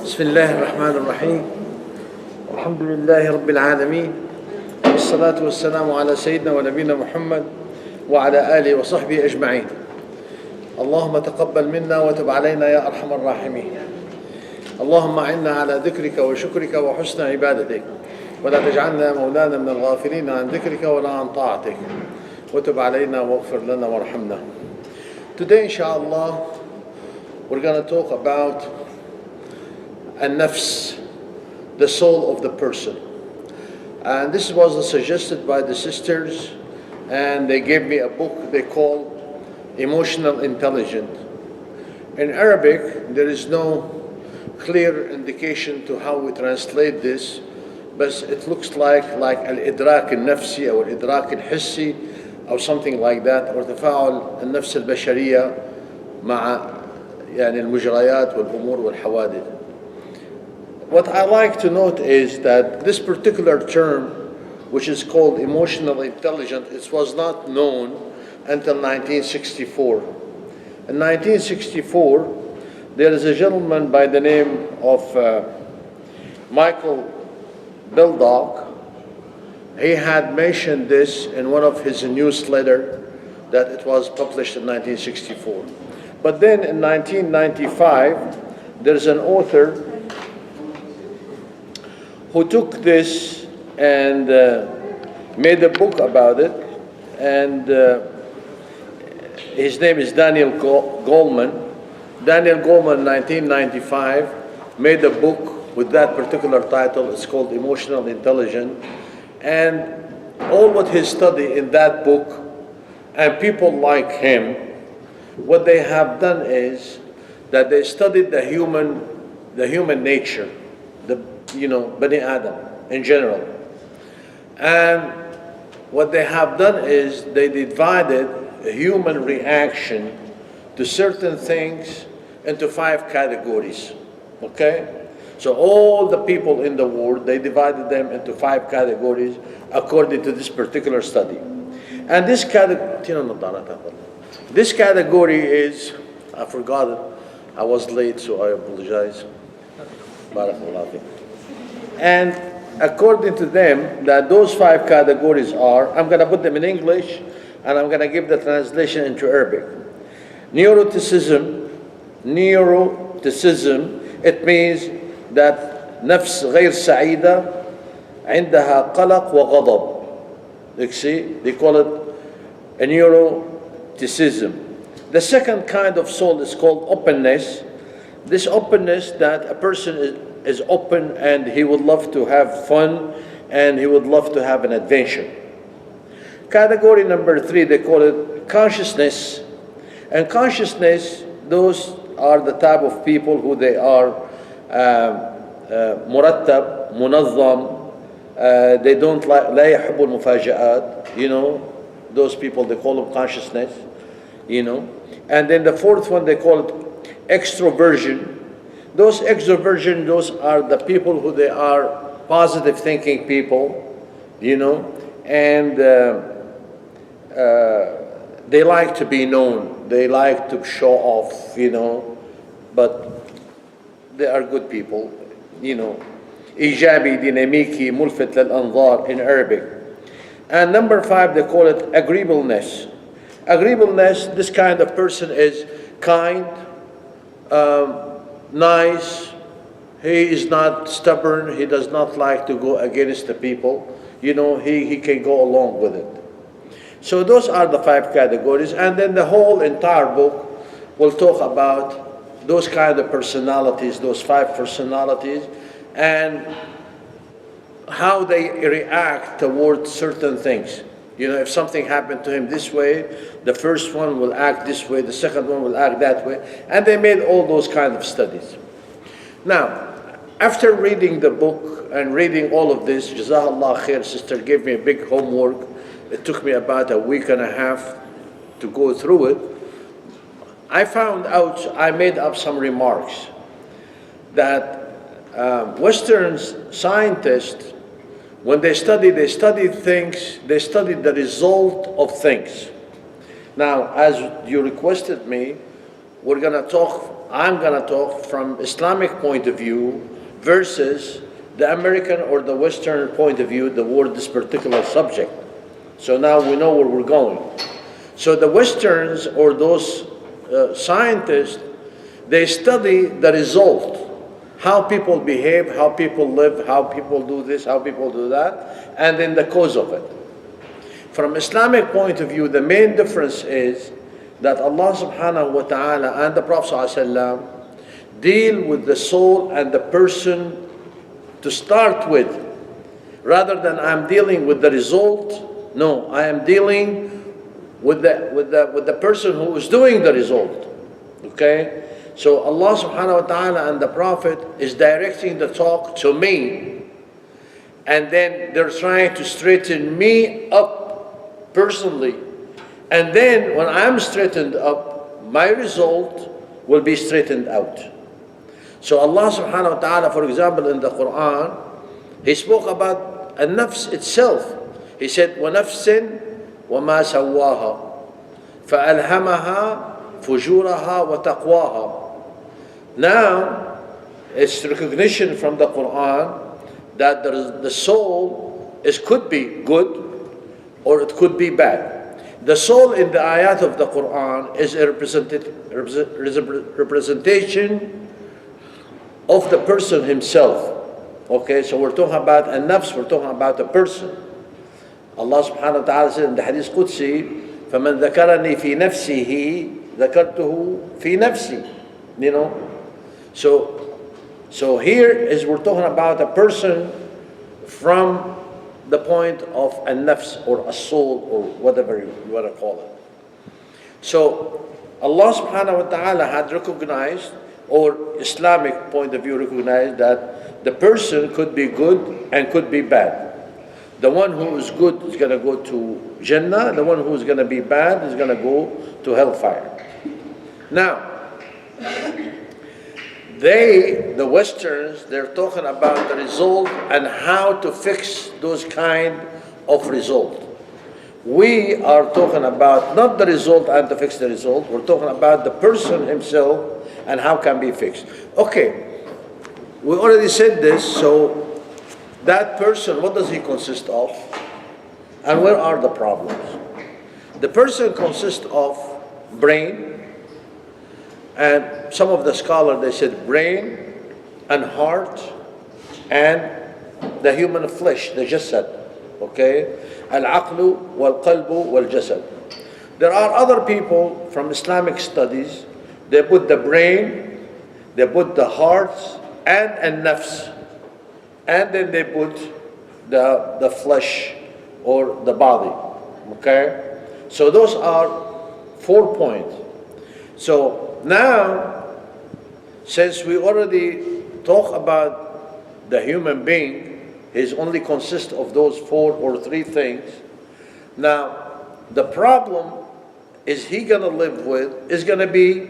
بسم الله الرحمن الرحيم. الحمد لله رب العالمين، والصلاة والسلام على سيدنا ونبينا محمد وعلى آله وصحبه أجمعين. اللهم تقبل منا وتب علينا يا أرحم الراحمين. اللهم أعنا على ذكرك وشكرك وحسن عبادتك، ولا تجعلنا مولانا من الغافلين عن ذكرك ولا عن طاعتك، وتب علينا واغفر لنا وارحمنا. Today, inshallah, we're going to talk about النفس, the soul of the person. And this was suggested by the sisters, and they gave me a book they call Emotional Intelligence. In Arabic, there is no clear indication to how we translate this, but it looks like al-idrak al-nafsi or al-idrak al-hissi or something like that, or تفاعل النفس البشريه مع يعني المجريات والامور والحوادث. What I like to note is that this particular term, which is called emotional intelligence, it was not known until 1964. In 1964, there is a gentleman by the name of Michael Bildock. He had mentioned this in one of his newsletters that it was published in 1964. But then in 1995, there's an author who took this and made a book about it, and his name is Daniel Goleman. Daniel Goleman, 1995, made a book with that particular title. It's called Emotional Intelligence. And all what he studied in that book, and people like him, what they have done is that they studied the human nature, Bani Adam in general. And what they have done is they divided a human reaction to certain things into 5 categories. Okay? So all the people in the world, they divided them into 5 categories according to this particular study. And this category is, I forgot it, I was late, so I apologize. And according to them, that those 5 categories are, I'm going to put them in English, and I'm going to give the translation into Arabic. Neuroticism, it means that نفس غير سعيدة عندها قلق وغضب. You see, they call it a neuroticism. The second kind of soul is called openness. This openness, that a person is open and he would love to have fun and he would love to have an adventure. Category number 3, they call it consciousness. And consciousness, those are the type of people who they are مرتب, منظم, they don't like, لا يحبوا المفاجآت, those people, they call them consciousness, And then the 4th one, they call it extroversion. Those extroversion, those are the people who they are positive thinking people, and they like to be known, they like to show off, but they are good people, إيجابي ديناميكي ملفت للأنظار in Arabic. And number 5, they call it agreeableness. Agreeableness, this kind of person is kind, nice, he is not stubborn, he does not like to go against the people, he can go along with it. So those are the 5 categories, and then the whole entire book will talk about those kind of personalities, those 5 personalities, and how they react towards certain things. If something happened to him this way, the first one will act this way, the second one will act that way, and they made all those kind of studies. Now, after reading the book and reading all of this, Jazakallah khair, sister gave me a big homework. It took me about a week and a half to go through it. I found out, I made up some remarks that Western scientists, when they study things, they study the result of things. Now, as you requested me, we're going to talk I'm going to talk from Islamic point of view versus the American or the Western point of view toward this particular subject. So now we know where we're going. So the Westerns or those scientists, they study the result, how people behave, how people live, how people do this, how people do that, and then the cause of it. From Islamic point of view, the main difference is that Allah subhanahu wa ta'ala and the Prophet ﷺ deal with the soul and the person to start with, rather than I'm dealing with the result. No, I am dealing with the person who is doing the result. Okay? So Allah subhanahu wa ta'ala and the Prophet is directing the talk to me, and then they're trying to straighten me up personally. And then when I'm straightened up, my result will be straightened out. So Allah subhanahu wa ta'ala, for example, in the Quran, He spoke about النفس itself. He said, وَنَفْسٍ وَمَا سَوَّاهَا فَأَلْهَمَهَا فُجُورَهَا وَتَقْوَاهَا. Now, it's recognition from the Quran that the soul could be good or it could be bad. The soul in the ayat of the Quran is a representation of the person himself. Okay, so we're talking about a nafs, we're talking about a person. Allah subhanahu wa ta'ala said in the Hadith Qudsi, فَمَنْ ذَكَرَنِي فِي نَفْسِهِ ذَكَرْتُهُ فِي نَفْسِي. You know? So here is we're talking about a person from the point of a nafs or a soul or whatever you want to call it. So Allah subhanahu wa ta'ala had recognized, or Islamic point of view recognized, that the person could be good and could be bad. The one who is good is going to go to Jannah, the one who is going to be bad is going to go to hellfire. Now, the Westerns, they're talking about the result and how to fix those kind of result. We are talking about not the result and to fix the result, we're talking about the person himself and how can be fixed. Okay, we already said this, so that person, what does he consist of? And where are the problems? The person consists of brain, and some of the scholars, they said brain and heart and the human flesh, the jasad. Okay? Al-aqlu wal-qalbu wal-jasad. There are other people from Islamic studies, they put the brain, they put the hearts and nafs, and then they put the flesh or the body. Okay? So those are 4 points. So now, since we already talk about the human being, he only consists of those 4 or 3 things. Now, the problem is he going to live with is going to be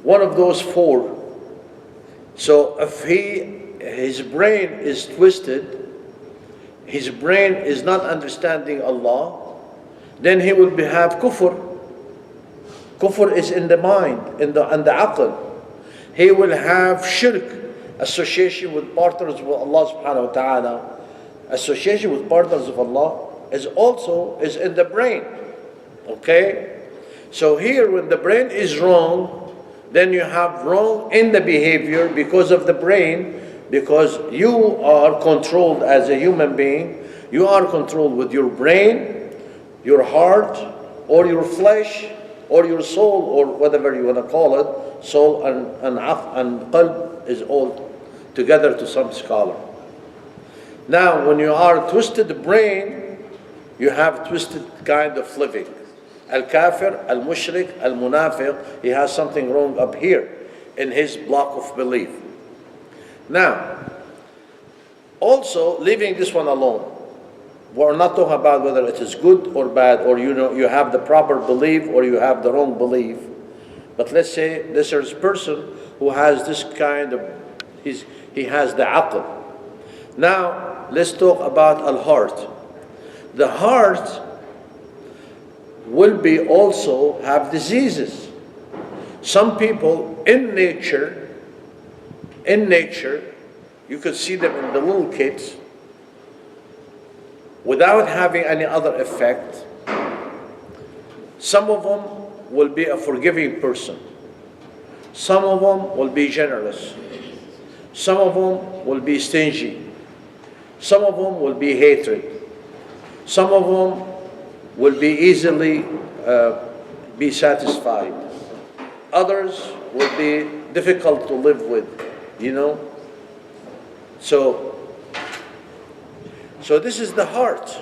one of those 4. So if his brain is twisted, his brain is not understanding Allah, then he will have kufr. Kufr is in the mind, in the aql. He will have shirk, association with partners with Allah subhanahu wa ta'ala. Association with partners of Allah is in the brain. Okay? So here when the brain is wrong, then you have wrong in the behavior because of the brain, because you are controlled as a human being. You are controlled with your brain, your heart, or your flesh, or your soul, or whatever you want to call it. Soul and qalb is all together to some scholar. Now, when you are twisted brain, you have twisted kind of living. Al-kafir, al-mushrik, al-munafiq, he has something wrong up here in his block of belief. Now, also leaving this one alone, we're not talking about whether it is good or bad, or you have the proper belief or you have the wrong belief. But let's say this is a person who has this kind of, he has the aql. Now, let's talk about al-heart. The heart will be also have diseases. Some people in nature, you could see them in the little kids without having any other effect. Some of them will be a forgiving person. Some of them will be generous. Some of them will be stingy. Some of them will be hatred. Some of them will be easily be satisfied. Others will be difficult to live with, you know. So this is the heart.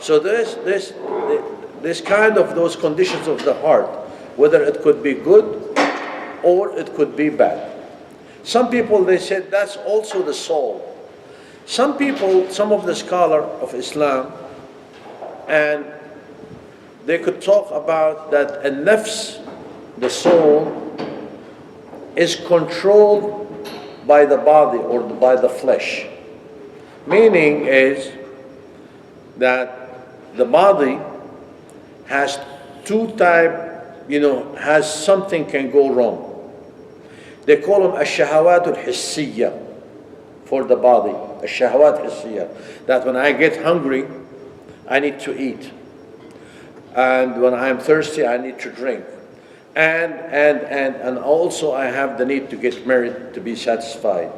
So this kind of those conditions of the heart, whether it could be good or it could be bad. Some people, they said that's also the soul. Some people, some of the scholars of Islam, and they could talk about that النفس, the soul, is controlled by the body or by the flesh. Meaning is that the body has two type, has something can go wrong. They call them الشهوات الحسية for the body. الشهوات الحسية. That when I get hungry, I need to eat. And when I'm thirsty, I need to drink. And also I have the need to get married to be satisfied.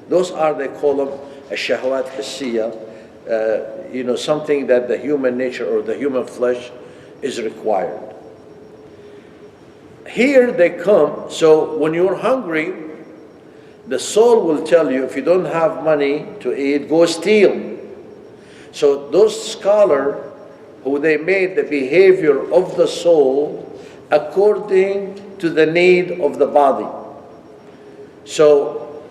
Those are, they call them الشهوات الحسية. Something that the human nature or the human flesh is required. Here they come, so when you're hungry, the soul will tell you, if you don't have money to eat, go steal. So those scholars, who they made the behavior of the soul according to the need of the body. So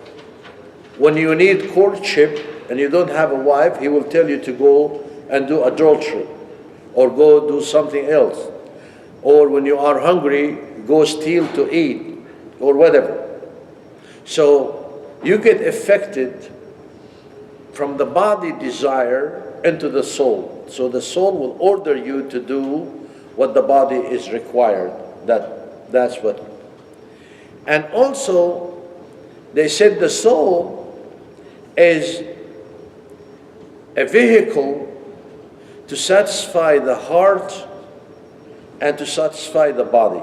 when you need courtship and you don't have a wife, he will tell you to go and do adultery or go do something else. Or when you are hungry, go steal to eat or whatever. So you get affected from the body desire into the soul. So the soul will order you to do what the body is required. That's what. And also, they said the soul is a vehicle to satisfy the heart and to satisfy the body.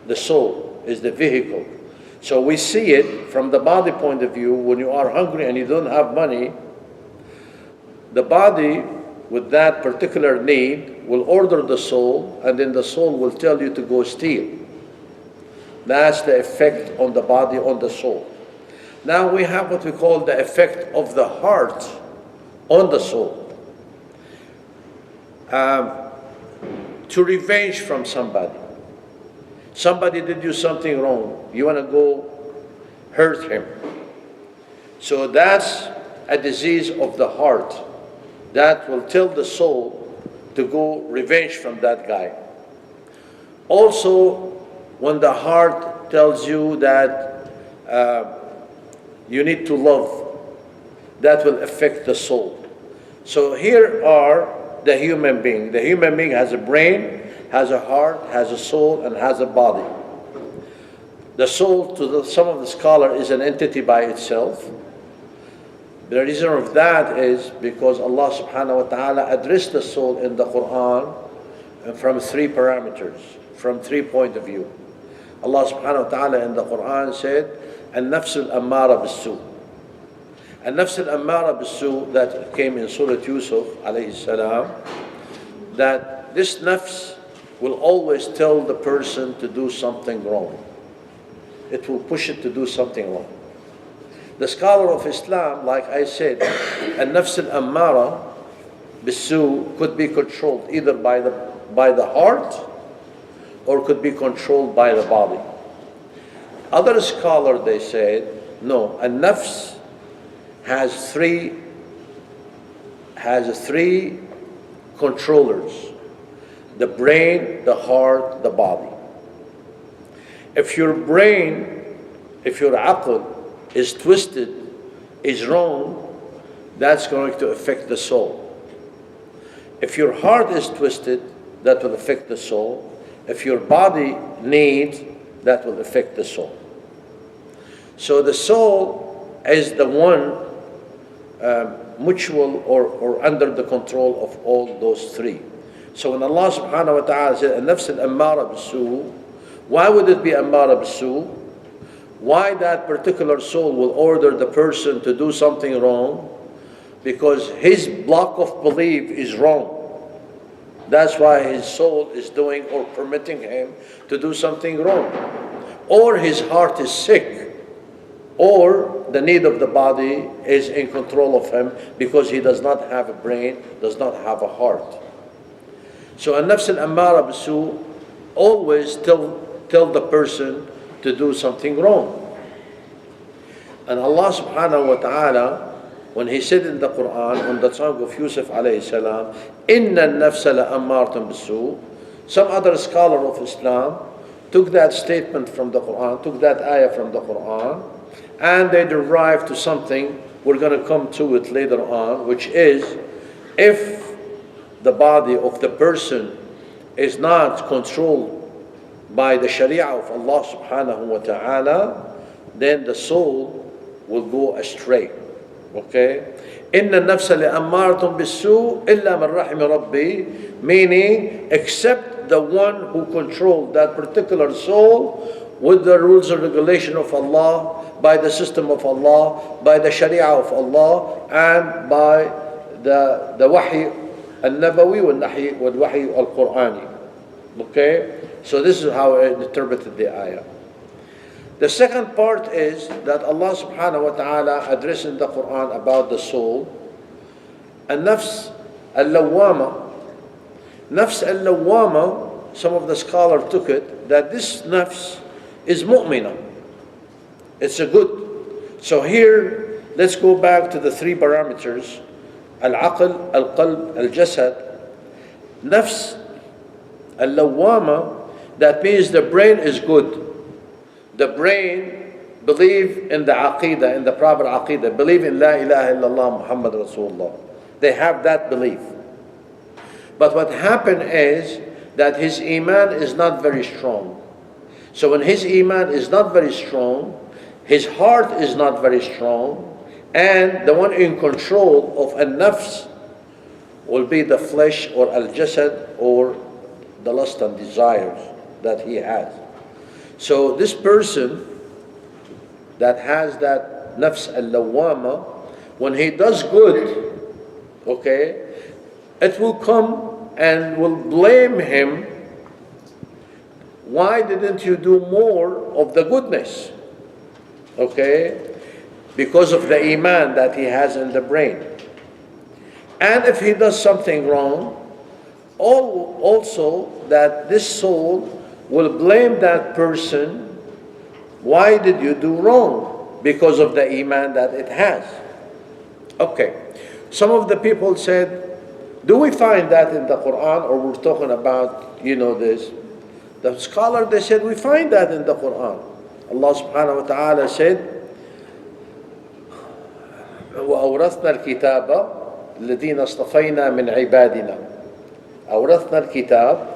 The soul is the vehicle. So we see it from the body point of view. When you are hungry and you don't have money, the body with that particular need will order the soul, and then the soul will tell you to go steal. That's the effect on the body, on the soul. Now we have what we call the effect of the heart on the soul. To revenge from somebody. Somebody did you something wrong. You want to go hurt him. So that's a disease of the heart that will tell the soul to go revenge from that guy. Also, when the heart tells you that you need to love, that will affect the soul. So here are the human being. The human being has a brain, has a heart, has a soul, and has a body. The soul, to some of the scholars, is an entity by itself. The reason of that is because Allah subhanahu wa ta'ala addressed the soul in the Quran from three parameters, from 3 points of view. Allah subhanahu wa ta'ala in the Quran said, النفس الأمارة بالسوء. النفس الأمارة بالسوء, that came in Surah Yusuf alayhi salam, that this nafs will always tell the person to do something wrong. It will push it to do something wrong. The scholar of Islam, like I said, النفس الأمارة بالسوء could be controlled either by the heart or could be controlled by the body. Other scholars, they said, no, a nafs has three controllers: the brain, the heart, the body. If your brain, if your aql is twisted, is wrong, that's going to affect the soul. If your heart is twisted, that will affect the soul. If your body needs, that will affect the soul. So the soul is the one mutual or under the control of all those three. So when Allah subhanahu wa ta'ala said, النفس الأمارة بالسوء, why would it be أمارة بالسوء? Why that particular soul will order the person to do something wrong? Because his block of belief is wrong. That's why his soul is doing or permitting him to do something wrong. Or his heart is sick, or the need of the body is in control of him because he does not have a brain, does not have a heart. So النفس الأمارة بالسوء always tell the person to do something wrong. And Allah subhanahu wa ta'ala, when He said in the Quran, on the tongue of Yusuf alayhi salam, إِنَّ النَّفْسَ لَأَمَّارَةٌ بِالسُّوءِ, some other scholar of Islam took that statement from the Quran, took that ayah from the Quran, and they derived to something, we're going to come to it later on, which is, if the body of the person is not controlled by the Sharia of Allah subhanahu wa ta'ala, then the soul will go astray. Okay? إِنَّ النَّفْسَ لَأَمَّارَةٌ بِالسُّوءِ إِلَّا مَنْ رَحِمَ رَبِّي, meaning except the one who controlled that particular soul with the rules and regulation of Allah, by the system of Allah, by the Sharia of Allah, and by the Wahy al-Nabawi wal-Wahy al-Qur'ani. Okay? So this is how I interpreted the ayah. The second part is that Allah subhanahu wa ta'ala addressed in the Quran about the soul, النفس اللوامة. Nafs al-Lawwama, some of the scholars took it, that this nafs is mu'mina. It's a good. So here, let's go back to the three parameters, al-aql, al-qalb, al-jasad. Nafs al-Lawwama, that means the brain is good. The brain believe in the aqidah, in the proper aqidah, believe in la ilaha illallah Muhammad Rasulullah. They have that belief. But what happened is that his iman is not very strong. So when his iman is not very strong, his heart is not very strong, and the one in control of an-nafs will be the flesh or al-jasad or the lust and desires that he has. So this person that has that nafs al-lawwama, when he does good, okay, it will come and will blame him. Why didn't you do more of the goodness? Okay, because of the iman that he has in the brain. And if he does something wrong, also that this soul will blame that person. Why did you do wrong? Because of the iman that it has. Okay, some of the people said, do we find that in the Quran, or we're talking about, this? The scholar, they said, we find that in the Quran. Allah subhanahu wa ta'ala said, وَأَوْرَثْنَا الْكِتَابَ الَّذِينَ اصْطَفَيْنَا مِنْ عِبَادِنَا. أَوْرَثْنَا الْكِتَابَ.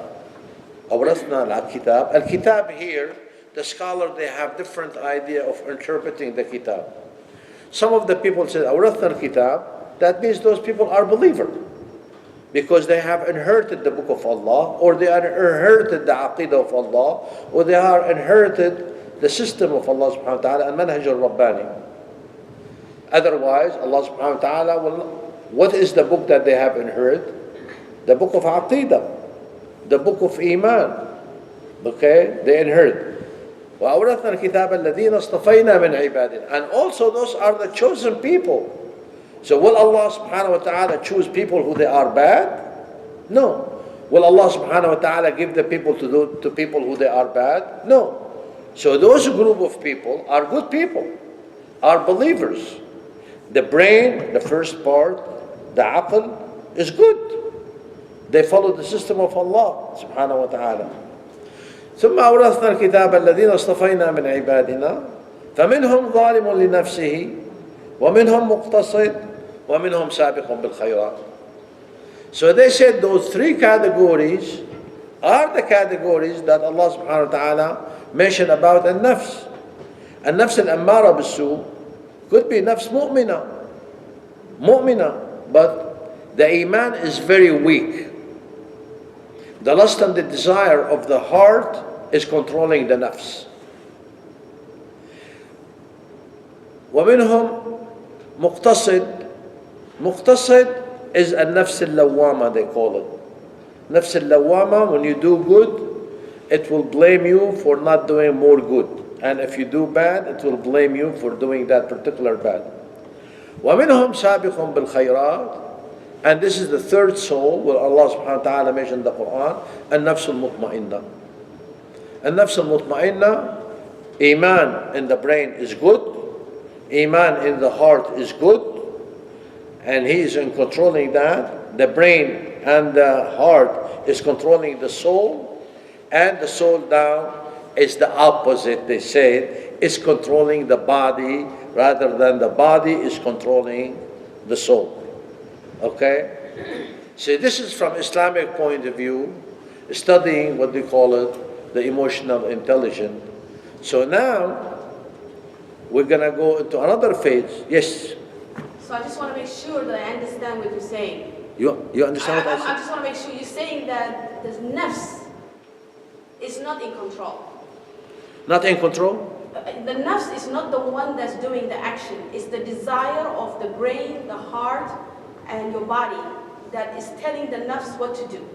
أورثنا الكتاب. Al-Kitab here, the scholar, they have different idea of interpreting the kitab. Some of the people say, أورثنا الكتاب, that means those people are believers, because they have inherited the book of Allah, or they are inherited the aqidah of Allah, or they are inherited the system of Allah subhanahu wa ta'ala, and manhaj al-Rabbani. Otherwise, Allah subhanahu wa ta'ala will, what is the book that they have inherited? The book of aqidah, the book of iman. Okay, they inherit. وَأَوْرَثْنَا الْكِتَابَ الَّذِينَ اصْطَفَيْنَا مِنْ عِبَادِنَا. And also those are the chosen people. So will Allah subhanahu wa ta'ala choose people who they are bad? No. Will Allah subhanahu wa ta'ala give the people to people who they are bad? No. So those group of people are good people, are believers. The brain, the first part, the aql, is good. They follow the system of Allah subhanahu wa ta'ala. ثم أورثنا الكتاب الذين اصطفينا من عبادنا فمنهم ظالم لنفسه ومنهم مقتصد ومنهم سابق بالخيرات. So they said those three categories are the categories that Allah subhanahu wa ta'ala mentioned about النفس. النفس الأمارة بالسوء could be نفس مؤمنة, but the iman is very weak. The lust and the desire of the heart is controlling the nafs. ومنهم مقتصد. مقتصد is النفس اللوامة, they call it. نفس اللوامة, when you do good, it will blame you for not doing more good. And if you do bad, it will blame you for doing that particular bad. ومنهم سابق بالخيرات. And this is the third soul where Allah subhanahu wa ta'ala mentioned in the Quran, النفس المطمئنة. النفس المطمئنة, iman in the brain is good, iman in the heart is good, and he is in controlling that. The brain and the heart is controlling the soul, and the soul now is the opposite, they say, is controlling the body rather than the body is controlling the soul. Okay? So this is from Islamic point of view, studying what they call it, the emotional intelligence. So now, we're going to go into another phase. Yes? So I just want to make sure that I understand what you're saying. You understand what I said? I just want to make sure you're saying that the nafs is not in control. Not in control? The nafs is not the one that's doing the action. It's the desire of the brain, the heart, and your body that is telling the nafs what to do.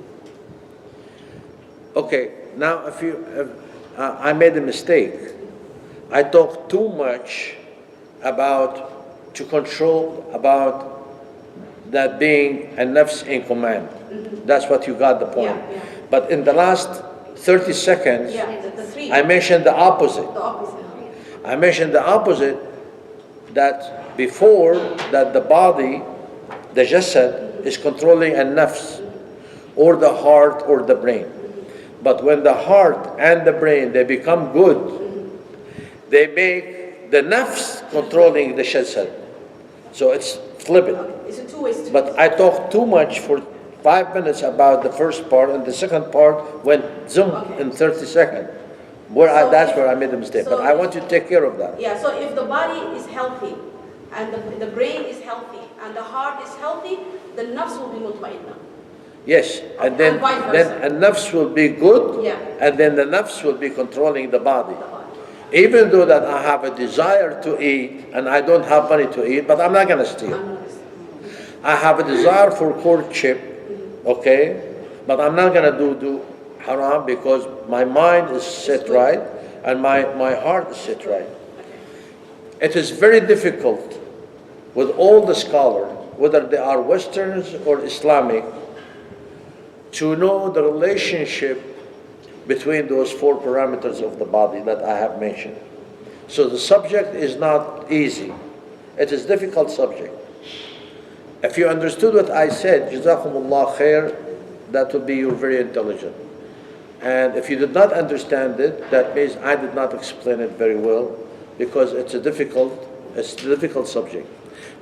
Okay, now if I made a mistake. I talked too much about to control about that being a nafs in command. Mm-hmm. That's what you got the point. Yeah, yeah. But in the last 30 seconds, the three. I mentioned the opposite. The opposite. I mentioned the opposite, that before that the body, the jasad, is controlling a nafs, or the heart or the brain. But when the heart and the brain, they become good, they make the nafs controlling the jasad. So it's flipped. It's a two-way street. But I talked too much for 5 minutes about the first part, and the second part went zoom in 30 seconds. That's where I made the mistake. But I want you to take care of that. Yeah, so if the body is healthy, and the brain is healthy, and the heart is healthy, the nafs will be mutmainna. Yes, and then a nafs will be good, yeah. And then the nafs will be controlling the body. Even though that I have a desire to eat, and I don't have money to eat, but I'm not going to steal. I have a desire for courtship, okay, but I'm not going to do haram because my mind is set right, and my heart is set right. It is very difficult with all the scholars, whether they are Westerns or Islamic, to know the relationship between those four parameters of the body that I have mentioned. So the subject is not easy. It is a difficult subject. If you understood what I said, Jazakumullah khair, that would be you're very intelligent. And if you did not understand it, that means I did not explain it very well, because it's a difficult subject.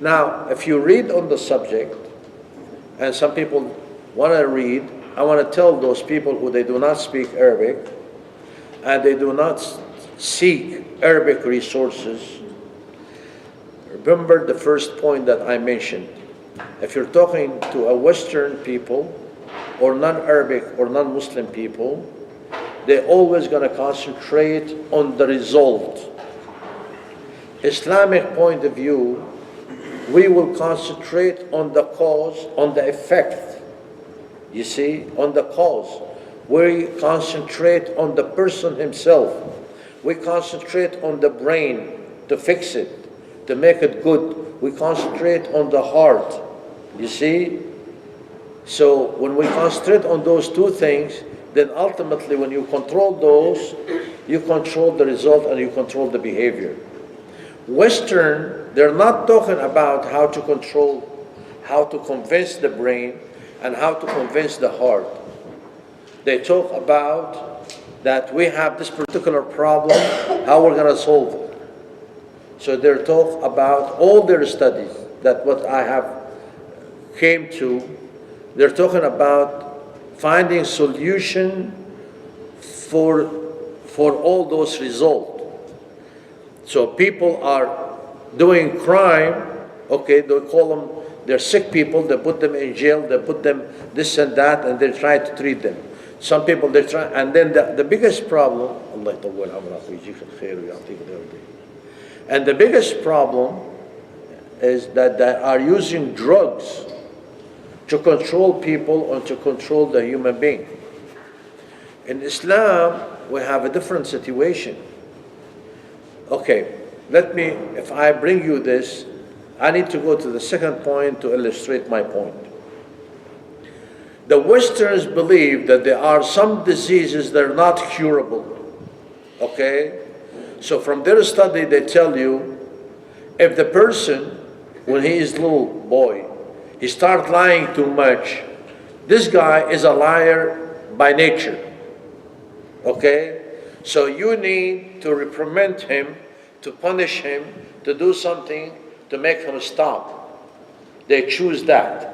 Now, if you read on the subject, and some people want to read, I want to tell those people who they do not speak Arabic, and they do not seek Arabic resources, remember the first point that I mentioned. If you're talking to a Western people, or non-Arabic or non-Muslim people, they're always going to concentrate on the result. Islamic point of view, we will concentrate on the cause, on the effect. You see, on the cause. We concentrate on the person himself. We concentrate on the brain to fix it, to make it good. We concentrate on the heart. You see? So when we concentrate on those two things, then ultimately when you control those, you control the result and you control the behavior. Western, they're not talking about how to control, how to convince the brain, and how to convince the heart. They talk about that we have this particular problem, how we're going to solve it. So they talk about all their studies, that what I have came to, they're talking about finding solution for all those results. So people are doing crime, okay, they call them, they're sick people, they put them in jail, they put them this and that, and they try to treat them. Some people, they try, and then the biggest problem, and the biggest problem is that they are using drugs to control people or to control the human being. In Islam, we have a different situation. Okay, if I bring you this, I need to go to the second point to illustrate my point. The Westerns believe that there are some diseases that are not curable. Okay? So from their study, they tell you, if the person, when he is a little boy, he starts lying too much, this guy is a liar by nature. Okay? So you need to reprimand him, to punish him, to do something to make him stop. They choose that.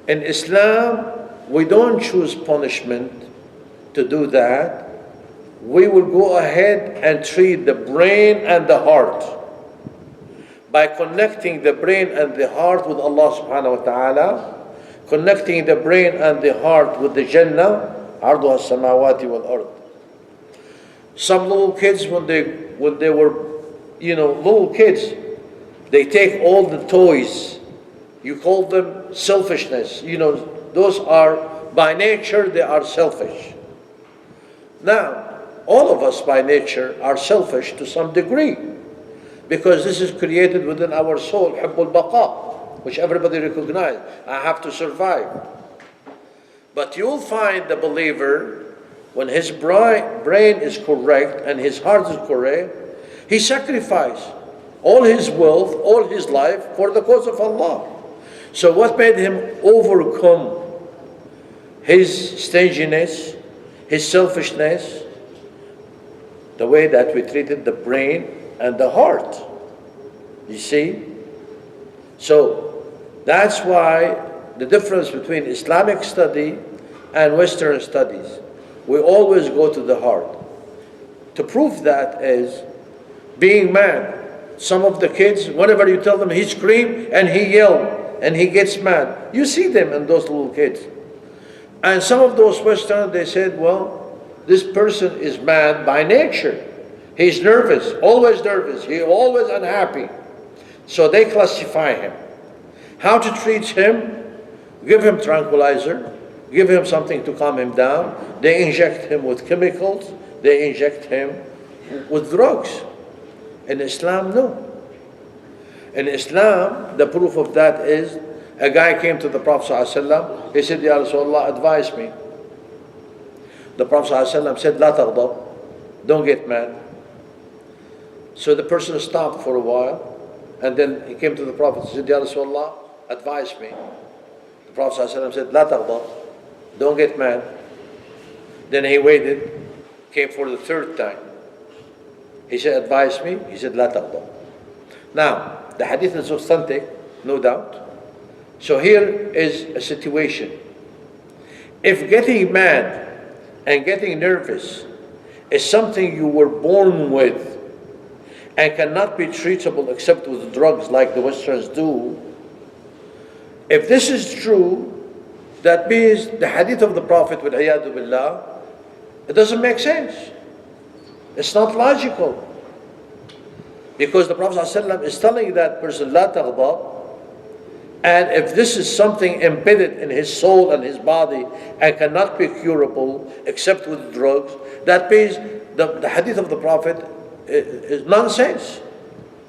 In Islam, we don't choose punishment to do that. We will go ahead and treat the brain and the heart by connecting the brain and the heart with Allah subhanahu wa ta'ala, connecting the brain and the heart with the Jannah, عرضها السماوات والأرض. Some little kids, when they were, little kids, they take all the toys. You call them selfishness. Those are, by nature, they are selfish. Now, all of us by nature are selfish to some degree, because this is created within our soul, حب البقاء, which everybody recognizes. I have to survive. But you'll find the believer, when his brain is correct and his heart is correct, he sacrifices all his wealth, all his life for the cause of Allah. So what made him overcome his stinginess, his selfishness? The way that we treated the brain and the heart. You see? So that's why the difference between Islamic study and Western studies, we always go to the heart. To prove that is being mad. Some of the kids, whenever you tell them, he screams and he yells and he gets mad. You see them in those little kids. And some of those Westerners, they said, well, this person is mad by nature. He's nervous, always nervous. He's always unhappy. So they classify him. How to treat him? Give him tranquilizer. Give him something to calm him down. They inject him with chemicals. They inject him with drugs. In Islam, no. In Islam, the proof of that is, a guy came to the Prophet ﷺ. He said, Ya Rasulullah, advise me. The Prophet ﷺ said, La taghdab, don't get mad. So the person stopped for a while, and then he came to the Prophet and said, Ya Rasulullah, advise me. The Prophet ﷺ said, La taghdab, don't get mad. Then he waited, came for the third time. He said, advise me. He said, La taghdab. Now, the hadith is authentic, no doubt. So here is a situation. If getting mad and getting nervous is something you were born with and cannot be treatable except with drugs like the Westerns do, if this is true, that means the hadith of the Prophet, وَالْعِيَاذُ بِاللَّهِ, it doesn't make sense. It's not logical. Because the Prophet ﷺ is telling that person, La taghdab, and if this is something embedded in his soul and his body and cannot be curable except with drugs, that means the hadith of the Prophet is nonsense.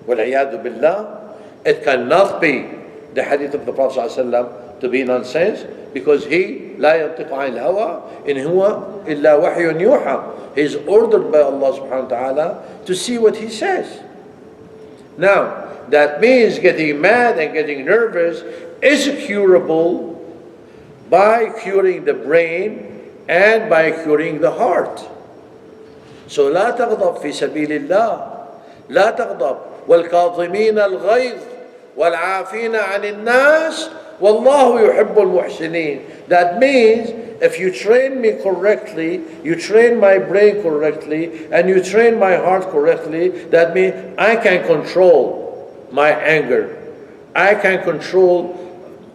وَالْعِيَاذُ بِاللَّهِ, it cannot be the hadith of the Prophet ﷺ to be nonsense, because he لا ينطق عن الهوى إن هو إلا وحي يوحى. He is ordered by Allah subhanahu wa ta'ala to see what he says. Now, that means getting mad and getting nervous is curable by curing the brain and by curing the heart. So لا تغضب في سبيل الله, لا تغضب والكاظمين الغيظ والعافين عن الناس Wallahu yuhibbul muhsinin. That means if you train me correctly, you train my brain correctly, and you train my heart correctly, that means I can control my anger. I can control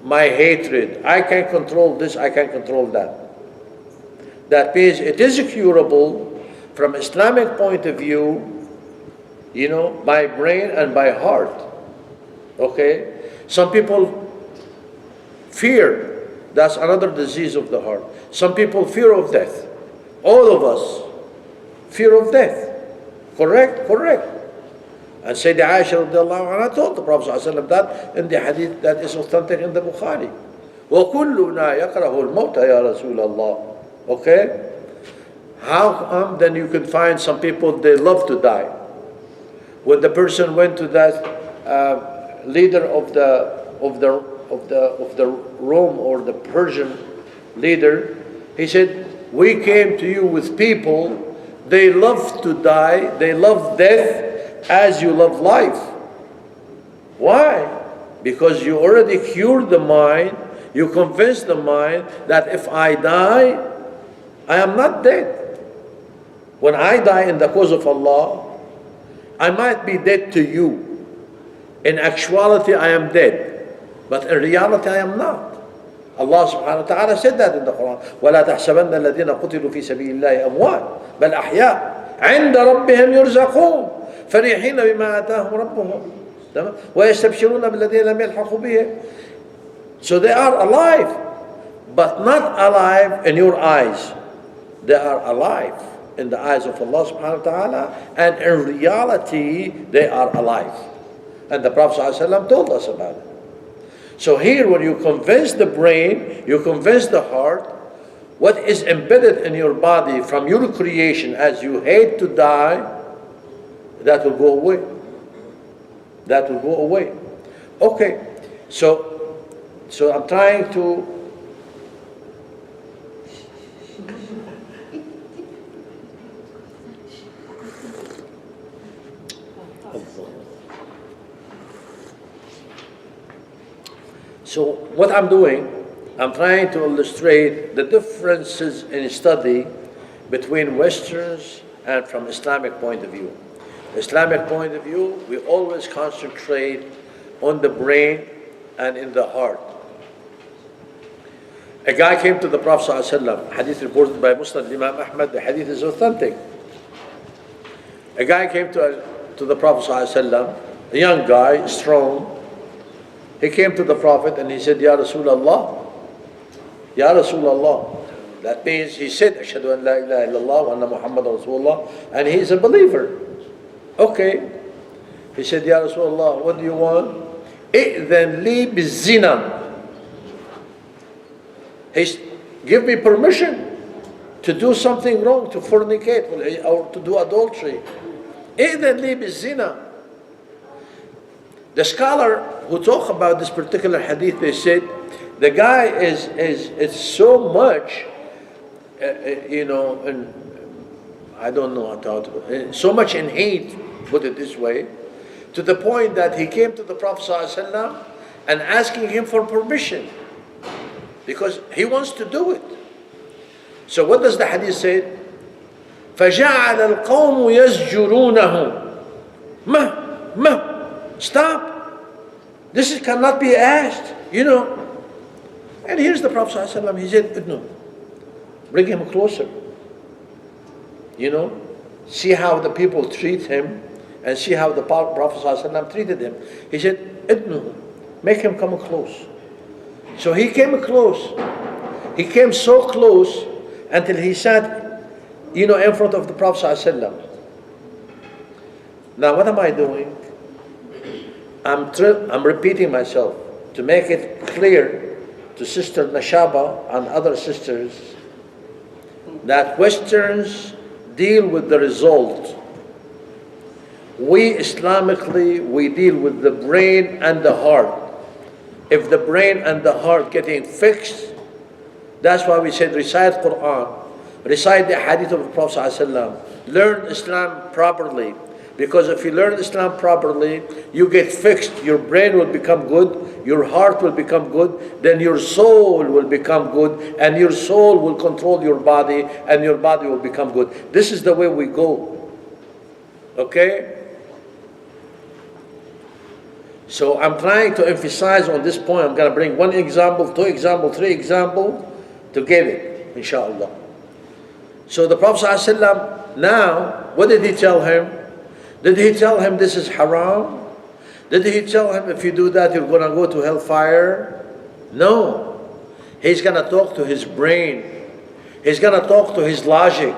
my hatred. I can control this, I can control that. That means it is curable from Islamic point of view, by brain and by heart. Okay? Some people fear, that's another disease of the heart. Some people fear of death. All of us fear of death. Correct? Correct. And Sayyidah Aisha radiallahu anha told the Prophet ﷺ that in the hadith that is authentic in the Bukhari. وَكُلُّنَا يَكْرَهُ الْمَوْتَ يَا رَسُولَ اللَّهِ. Okay? How come then you can find some people, they love to die? When the person went to that leader of the Rome or the Persian leader, he said, we came to you with people, they love to die, they love death as you love life. Why? Because you already cured the mind, you convinced the mind that if I die, I am not dead. When I die in the cause of Allah, I might be dead to you. In actuality, I am dead. But in reality, I am not. Allah subhanahu wa ta'ala said that in the Quran. وَلَا تَحْسَبَنَّ الَّذِينَ قُتِلُوا فِي سَبِيلِ اللَّهِ أَمْوَاتٍ بَلْ أَحْيَاءٌ عِنْدَ رَبِّهِمْ يُرْزَقُونَ فَرِحِينَ بِمَا آتَاهُمْ رَبُّهُمْ وَيَسْتَبْشِرُونَ بِالَّذِينَ لَمْ يَلْحَقُوا بِهِمْ. So they are alive, but not alive in your eyes. They are alive in the eyes of Allah subhanahu wa ta'ala, and in reality, they are alive. And the Prophet ﷺ told us about it. So here, when you convince the brain, you convince the heart, what is embedded in your body from your creation as you hate to die, that will go away. That will go away. Okay, so I'm trying to So what I'm doing, I'm trying to illustrate the differences in study between Westerns and from Islamic point of view. Islamic point of view, we always concentrate on the brain and in the heart. A guy came to the Prophet ﷺ, hadith reported by Muslim Imam Ahmad, the hadith is authentic. A guy came to the Prophet ﷺ, a young guy, strong. He came to the Prophet and he said, Ya Rasulullah, Ya Rasulullah. That means he said, Ashhadu an la ilaha illallah wa anna Muhammadan Rasulullah, and he is a believer. Okay. He said, Ya Rasulullah, what do you want? إِذَنْ لِي بِالزِّنَا. Give me permission to do something wrong, to fornicate or to do adultery. إِذَنْ لِي بِالزِّنَا. The scholar who talk about this particular hadith, they said, the guy is so much, and I don't know how to, so much in hate, put it this way, to the point that he came to the Prophet ﷺ and asking him for permission because he wants to do it. So what does the hadith say? فَجَعَلَ الْقَوْمُ يَزْجُرُونَهُ ما stop. This cannot be asked, And here's the Prophet ﷺ, he said, no, bring him closer. See how the people treat him and see how the Prophet ﷺ treated him. He said, Idnu, make him come close. So he came close. He came so close until he sat, in front of the Prophet ﷺ. Now what am I doing? I'm repeating myself to make it clear to Sister Nashaba and other sisters that Westerns deal with the result. We Islamically, we deal with the brain and the heart. If the brain and the heart getting fixed, that's why we said recite Quran, recite the hadith of the Prophet ﷺ, learn Islam properly, Because if you learn Islam properly, you get fixed. Your brain will become good, your heart will become good, then your soul will become good, and your soul will control your body, and your body will become good. This is the way we go. Okay? So I'm trying to emphasize on this point. I'm going to bring one example, two examples, three examples to get it, inshallah. So the Prophet ﷺ, now, what did he tell him? Did he tell him this is haram? Did he tell him if you do that you're going to go to hellfire? No. He's going to talk to his brain. He's going to talk to his logic.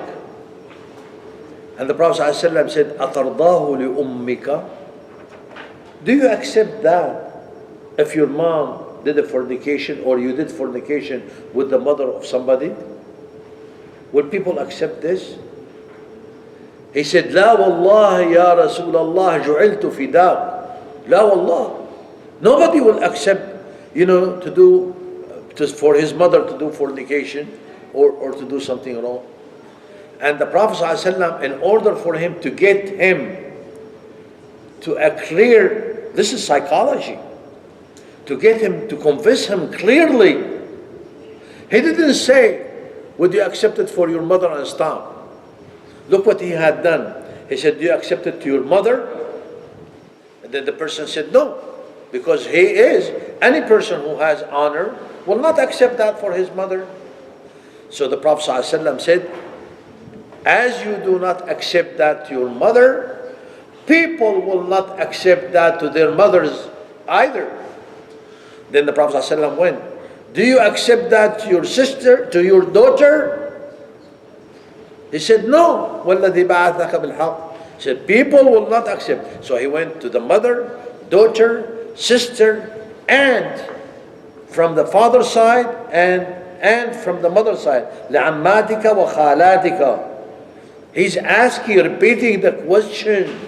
And the Prophet ﷺ said, أَتَرْضَاهُ لِأُمِّكَ? Do you accept that if your mom did a fornication or you did fornication with the mother of somebody? Will people accept this? He said, لا والله يا رسول الله جعلت فداك. لا والله. Nobody will accept, to do, for his mother to do fornication or to do something wrong. And the Prophet ﷺ, in order for him to get him to a clear, this is psychology, to get him, to convince him clearly, he didn't say, would you accept it for your mother and stop? Look what he had done. He said, do you accept it to your mother? And then the person said, no. Because any person who has honor will not accept that for his mother. So the Prophet ﷺ said, as you do not accept that to your mother, people will not accept that to their mothers either. Then the Prophet ﷺ went, do you accept that to your sister, to your daughter? He said, no. وَالَّذِي بَعَثَكَ بِالْحَقِّ. He said, people will not accept. So he went to the mother, daughter, sister, and from the father's side and from the mother's side. لَعَمَّاتِكَ وَخَالَاتِكَ. He's asking, repeating the question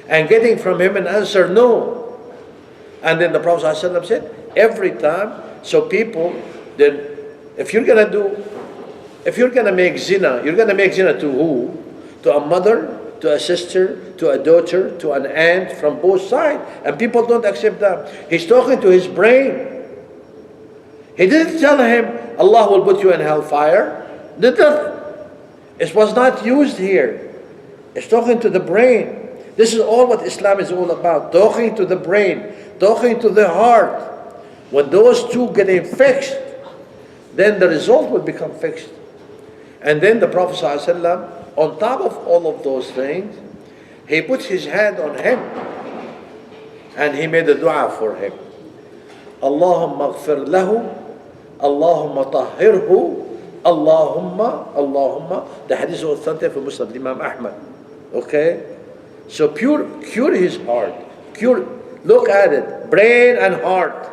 and getting from him an answer, no. And then the Prophet ﷺ said, every time, so people, then if you're going to make zina, you're going to make zina to who? To a mother, to a sister, to a daughter, to an aunt, from both sides. And people don't accept that. He's talking to his brain. He didn't tell him, Allah will put you in hellfire. It was not used here. It's talking to the brain. This is all what Islam is all about. Talking to the brain, talking to the heart. When those two getting fixed, then the result will become fixed. And then the Prophet ﷺ, on top of all of those things, he put his hand on him and he made a dua for him. Allahumma ghfir lahu, Allahumma tahhirhu, Allahumma. The hadith is authentic from Muslim, Imam Ahmad. Okay? So cure his heart. Look at it, brain and heart.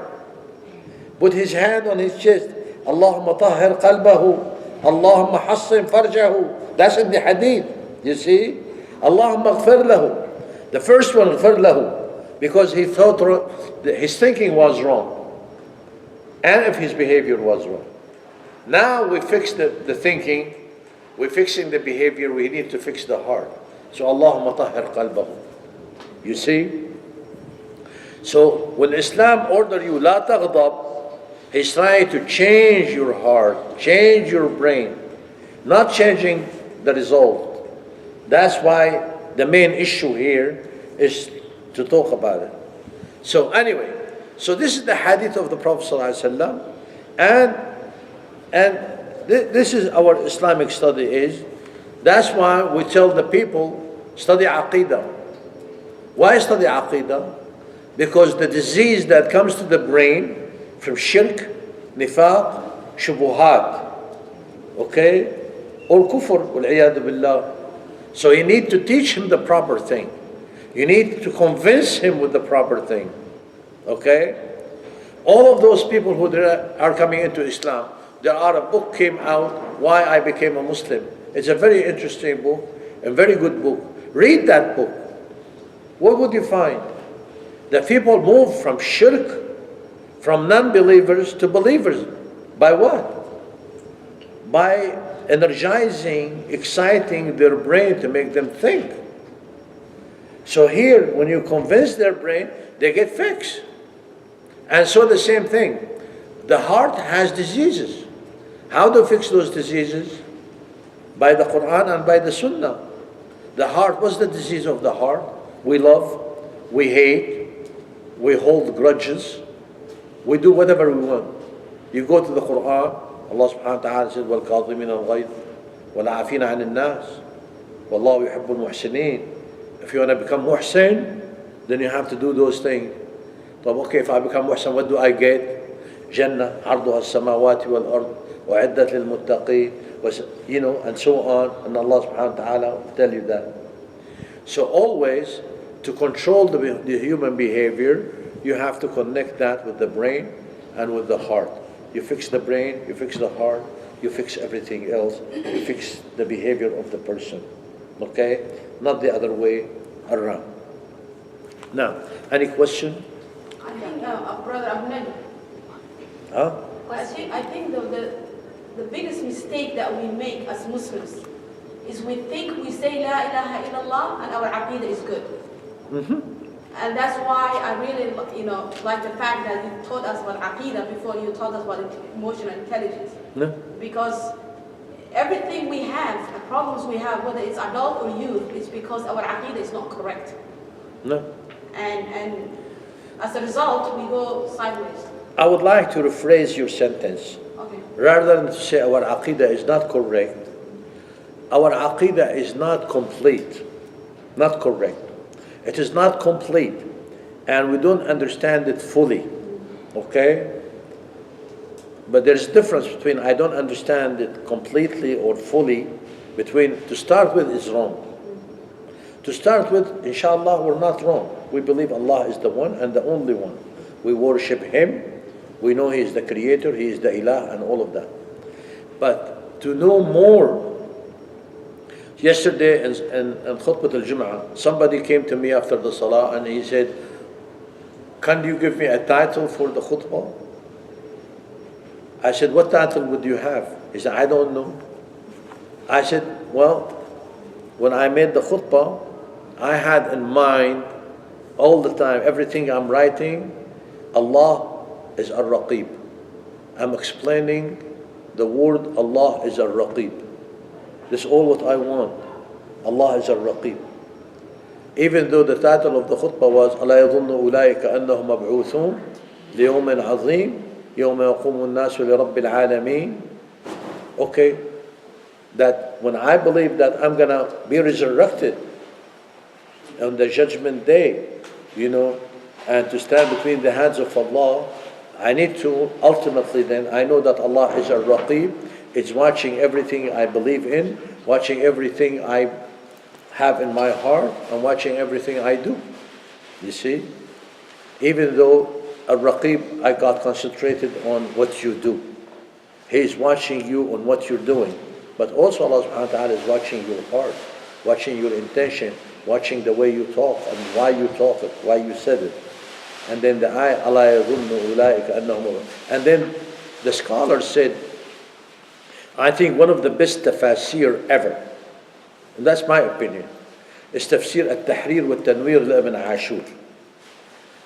Put his hand on his chest. Allahumma tahhir qalbahu. Allahumma hassin farjahu. That's in the hadith. You see? Allahumma ghfir lahu. The first one, ghfir lahu. Because he thought his thinking was wrong. And if his behavior was wrong. Now we fix the thinking. We're fixing the behavior. We need to fix the heart. So Allahumma tahhir qalbahu. You see? So when Islam order you, la taghdab, he's trying to change your heart, change your brain, not changing the result. That's why the main issue here is to talk about it. So anyway, so this is the hadith of the Prophet ﷺ, and this is our Islamic study is. That's why we tell the people, study Aqidah. Why study Aqidah? Because the disease that comes to the brain from shirk, nifaq, shubuhat, okay, or kufr, wal-iyadu billah. So you need to teach him the proper thing. You need to convince him with the proper thing, okay? All of those people who are coming into Islam, there are a book came out, Why I Became a Muslim. It's a very interesting book, a very good book. Read that book. What would you find? The people move from shirk, from non-believers to believers. By what? By energizing, exciting their brain to make them think. So here, when you convince their brain, they get fixed. And so the same thing. The heart has diseases. How do you fix those diseases? By the Quran and by the Sunnah. The heart, what's the disease of the heart? We love, we hate, we hold grudges, we do whatever we want. You go to the Quran, Allah subhanahu wa ta'ala said, وَالْكَاظِمِينَ الْغَيْظِ وَالْعَافِينَ عَنِ النَّاسِ وَاللَّهُ يُحِبُّ الْمُحْسِنِينَ. If you want to become muhsin, then you have to do those things. Okay, if I become muhsin, what do I get? Jannah, عرضها السماوات والأرض وعدت للمتقين, you know, and so on. And Allah subhanahu wa ta'ala will tell you that. So always, to control the human behavior, you have to connect that with the brain and with the heart. You fix the brain, you fix the heart, you fix everything else, you fix the behavior of the person. Okay? Not the other way around. Now, any question? I think, Brother Ahmed, Huh? I think the biggest mistake that we make as Muslims is we think we say La ilaha illallah and our aqidah is good. And that's why I really, like the fact that you taught us about aqidah before you taught us about emotional intelligence. No? Because everything we have, the problems we have, whether it's adult or youth, is because our aqidah is not correct. No. And as a result, we go sideways. I would like to rephrase your sentence. Okay. Rather than to say our aqidah is not correct, our aqidah is not complete, not correct. It is not complete, and we don't understand it fully, okay? But there's a difference between I don't understand it completely or fully, between to start with is wrong. To start with, inshallah, we're not wrong. We believe Allah is the one and the only one. We worship Him. We know He is the Creator, He is the Ilah, and all of that. But to know more, yesterday in Khutbah al-Jum'ah, somebody came to me after the Salah and he said, can you give me a title for the khutbah? I said, what title would you have? He said, I don't know. I said, well, when I made the khutbah, I had in mind all the time, everything I'm writing, Allah is Ar-Raqib. I'm explaining the word Allah is Ar-Raqib. This is all what I want. Allah is Ar-Raqib. Even though the title of the khutbah was أَلَا يَظُنُّ أُولَٰئِكَ أَنَّهُمْ مَبْعُوثُونَ لِيَوْمٍ عَظِيمٍ يَوْمَ يَقُومُ النَّاسُ لِرَبِّ الْعَالَمِينَ. Okay, that when I believe that I'm going to be resurrected on the judgment day, and to stand between the hands of Allah, I need to ultimately then, I know that Allah is Ar-Raqib. It's watching everything I believe in, watching everything I have in my heart, and watching everything I do. You see? Even though Ar-Raqib, I got concentrated on what you do. He is watching you on what you're doing. But also Allah subhanahu wa ta'ala is watching your heart, watching your intention, watching the way you talk and why you talk it, why you said it. And then the ayah, أَلَا يَظُنُّ أُولَٰئِكَ أَنَّهُمْ. And then the scholars said, I think one of the best tafasir ever, and that's my opinion, is tafsir al-Tahrir wa-Tanwir li-Ibn Ashur.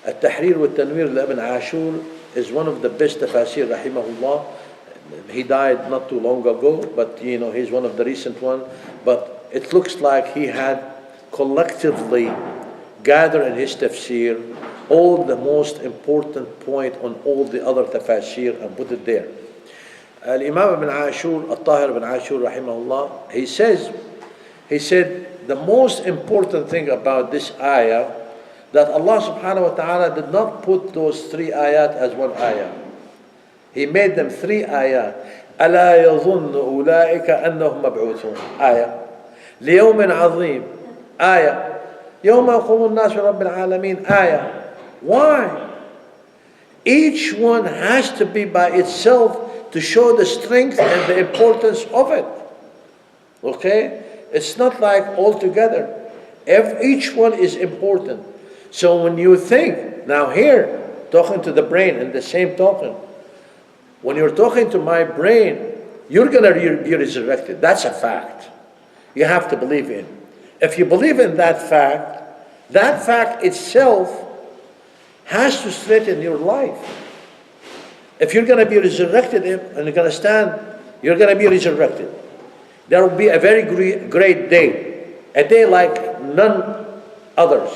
Al-Tahrir wa-Tanwir li-Ibn Ashur is one of the best tafasir, rahimahullah. He died not too long ago, but he's one of the recent ones. But it looks like he had collectively gathered in his tafsir all the most important point on all the other tafasir and put it there. Imam ibn Ashur, Al-Tahir ibn Ashur, rahimahullah, he said, the most important thing about this ayah, that Allah subhanahu wa ta'ala did not put those three ayat as one ayah. He made them three ayat. أَلَا يَظُنُّ أُولَٰئِكَ أَنَّهُمْ مَبْعُوثُونَ ayah. لِيَوْمٍ عَظِيمٍ ayah. يَوْمَ يَقُومُ النَّاسُ لِرَبِّ الْعَالَمِينَ ayah. Why? Each one has to be by itself to show the strength and the importance of it. Okay? It's not like all together. Each one is important. So when you think, now here, talking to the brain in the same token, when you're talking to my brain, you're going to be resurrected. That's a fact. You have to believe in. If you believe in that fact, That fact itself has to straighten your life. If you're going to be resurrected and you're going to stand, you're going to be resurrected. There will be a very great day, a day like none others.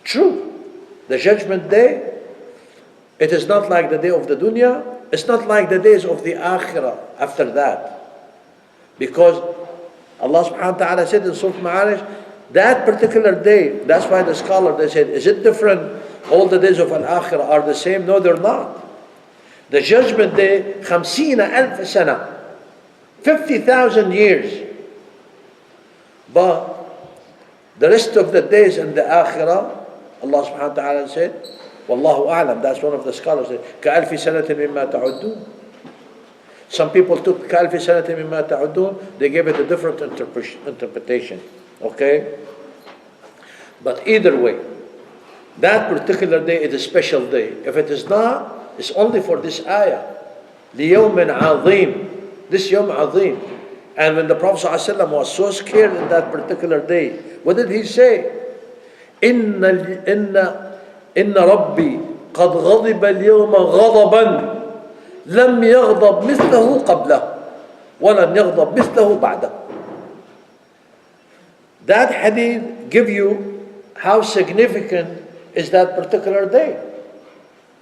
True, the judgment day, it is not like the day of the dunya, it's not like the days of the akhirah after that. Because Allah subhanahu wa ta'ala said in Surah Ma'arij, that particular day, that's why the scholar, they said, is it different? All the days of al-akhirah are the same? No, they're not. The judgment day, 50,000 sana, 50,000 years. But the rest of the days in the akhirah, Allah subhanahu wa ta'ala said, Wallahu a'lam, that's one of the scholars said, كَأَلْفِ سَنَةٍ مِمَّا تَعُدُّونَ. Some people took كَأَلْفِ سَنَةٍ مِمَّا تَعُدُّونَ, they gave it a different interpretation. Okay? But either way, that particular day is a special day. If it is not, it's only for this ayah. لِيَوْمٍ عَظِيمٍ. This yawm azim. And when the Prophet ﷺ was so scared in that particular day, what did he say? إن ربي قد غضب اليوم غضبا لم يغضب مثله قبله ولن يغضب مثله بعده. That hadith give you how significant is that particular day.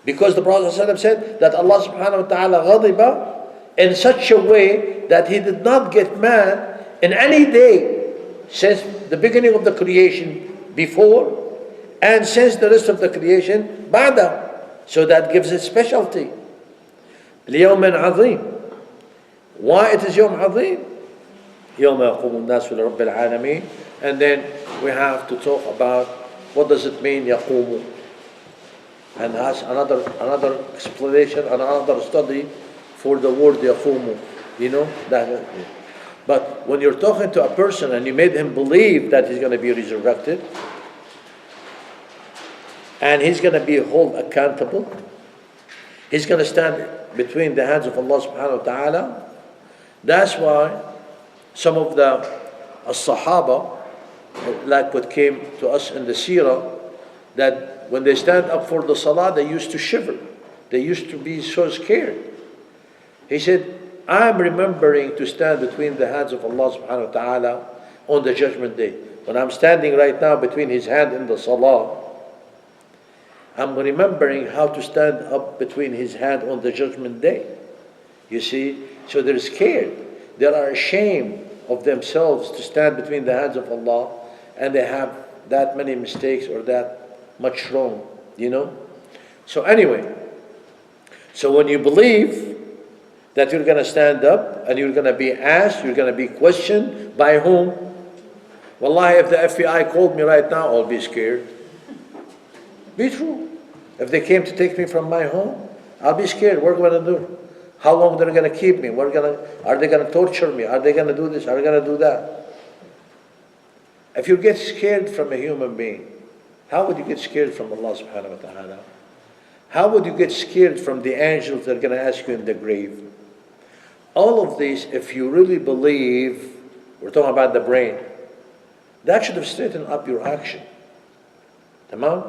Because the Prophet ﷺ said that Allah subhanahu wa ta'ala غضب in such a way that he did not get mad in any day since the beginning of the creation before and since the rest of the creation بعد. So that gives it specialty. ليوم عظيم. Why it is يوم عظيم? يوم يقوم الناس لرب العالمين. And then we have to talk about what does it mean يقوم, and that's another explanation, another study for the word يقوم. You know that. But when you're talking to a person and you made him believe that he's going to be resurrected and he's going to be held accountable, he's going to stand between the hands of Allah subhanahu wa ta'ala. That's why some of the Sahaba, like what came to us in the seerah, that when they stand up for the salah, they used to shiver. They used to be so scared. He said, I'm remembering to stand between the hands of Allah subhanahu wa ta'ala on the judgment day. When I'm standing right now between his hand in the salah, I'm remembering how to stand up between his hand on the judgment day. You see, so they're scared. They are ashamed of themselves to stand between the hands of Allah, and they have that many mistakes or that much wrong, you know. So anyway, so when you believe that you're going to stand up and you're going to be asked, you're going to be questioned, by whom? Wallahi, if the FBI called me right now, I'll be scared. Be true. If they came to take me from my home, I'll be scared. What are we going to do? How long they're going to keep me? Are they going to torture me? Are they going to do this? Are they going to do that? If you get scared from a human being, how would you get scared from Allah subhanahu wa ta'ala? How would you get scared from the angels that are going to ask you in the grave? All of these, if you really believe, we're talking about the brain, that should have straightened up your action. Tamam?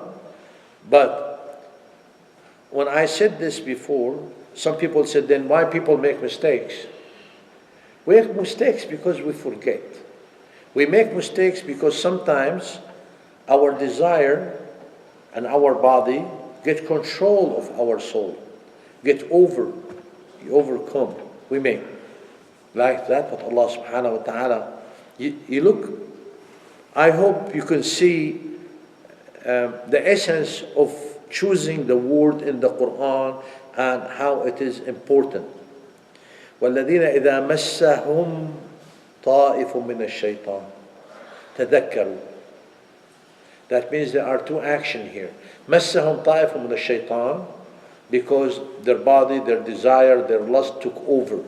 But when I said this before, some people said, then why people make mistakes? We make mistakes because we forget. We make mistakes because sometimes our desire and our body get control of our soul, overcome. We make like that, but Allah subhanahu wa ta'ala, you look, I hope you can see the essence of choosing the word in the Quran and how it is important. وَالَّذِينَ إِذَا مَسَّهُمْ طَائِفٌ مِّنَ الشَّيْطَانِ تَذَكَّرُوا. That means there are two actions here. مَسَّهُمْ طَائِفٌ مِّنَ الشَّيْطَانِ, because their body, their desire, their lust took over.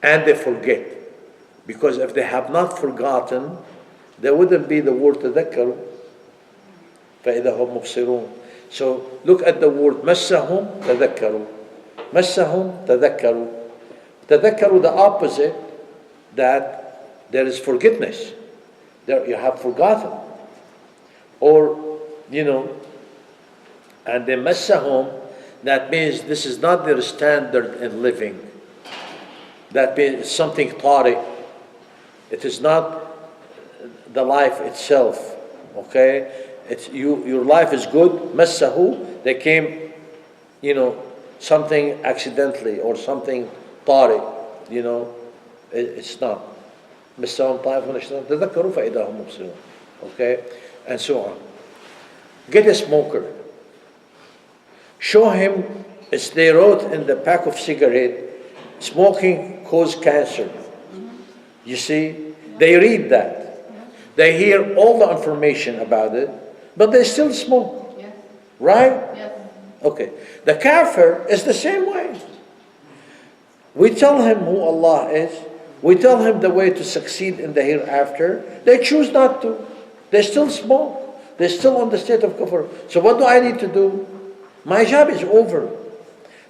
And they forget. Because if they have not forgotten, there wouldn't be the word تَذَكَّرُوا. فَإِذَا هُمْ مُبْصِرُونَ. So look at the word مَسَّهُمْ تَذَكَّرُوا. مَسَّهُمْ تَذَكَّرُوا. تَذَكَّرُوا, the opposite, that there is forgetfulness. There you have forgotten. or, and they massahum, that means this is not their standard in living. That means it's something tariq. It is not the life itself, okay? It's your life is good, massahu, they came, something accidentally or something tariq, it's not. Massahum طائف من الشيطان تذكروا فإذا هم مبصرون, okay? And so on. Get a smoker. Show him, as they wrote in the pack of cigarette, smoking causes cancer. You see, they read that. They hear all the information about it, but they still smoke. Yes. Right? Yes. Okay. The kafir is the same way. We tell him who Allah is. We tell him the way to succeed in the hereafter. They choose not to. They still smoke. They're still on the state of kufr. So what do I need to do? My job is over.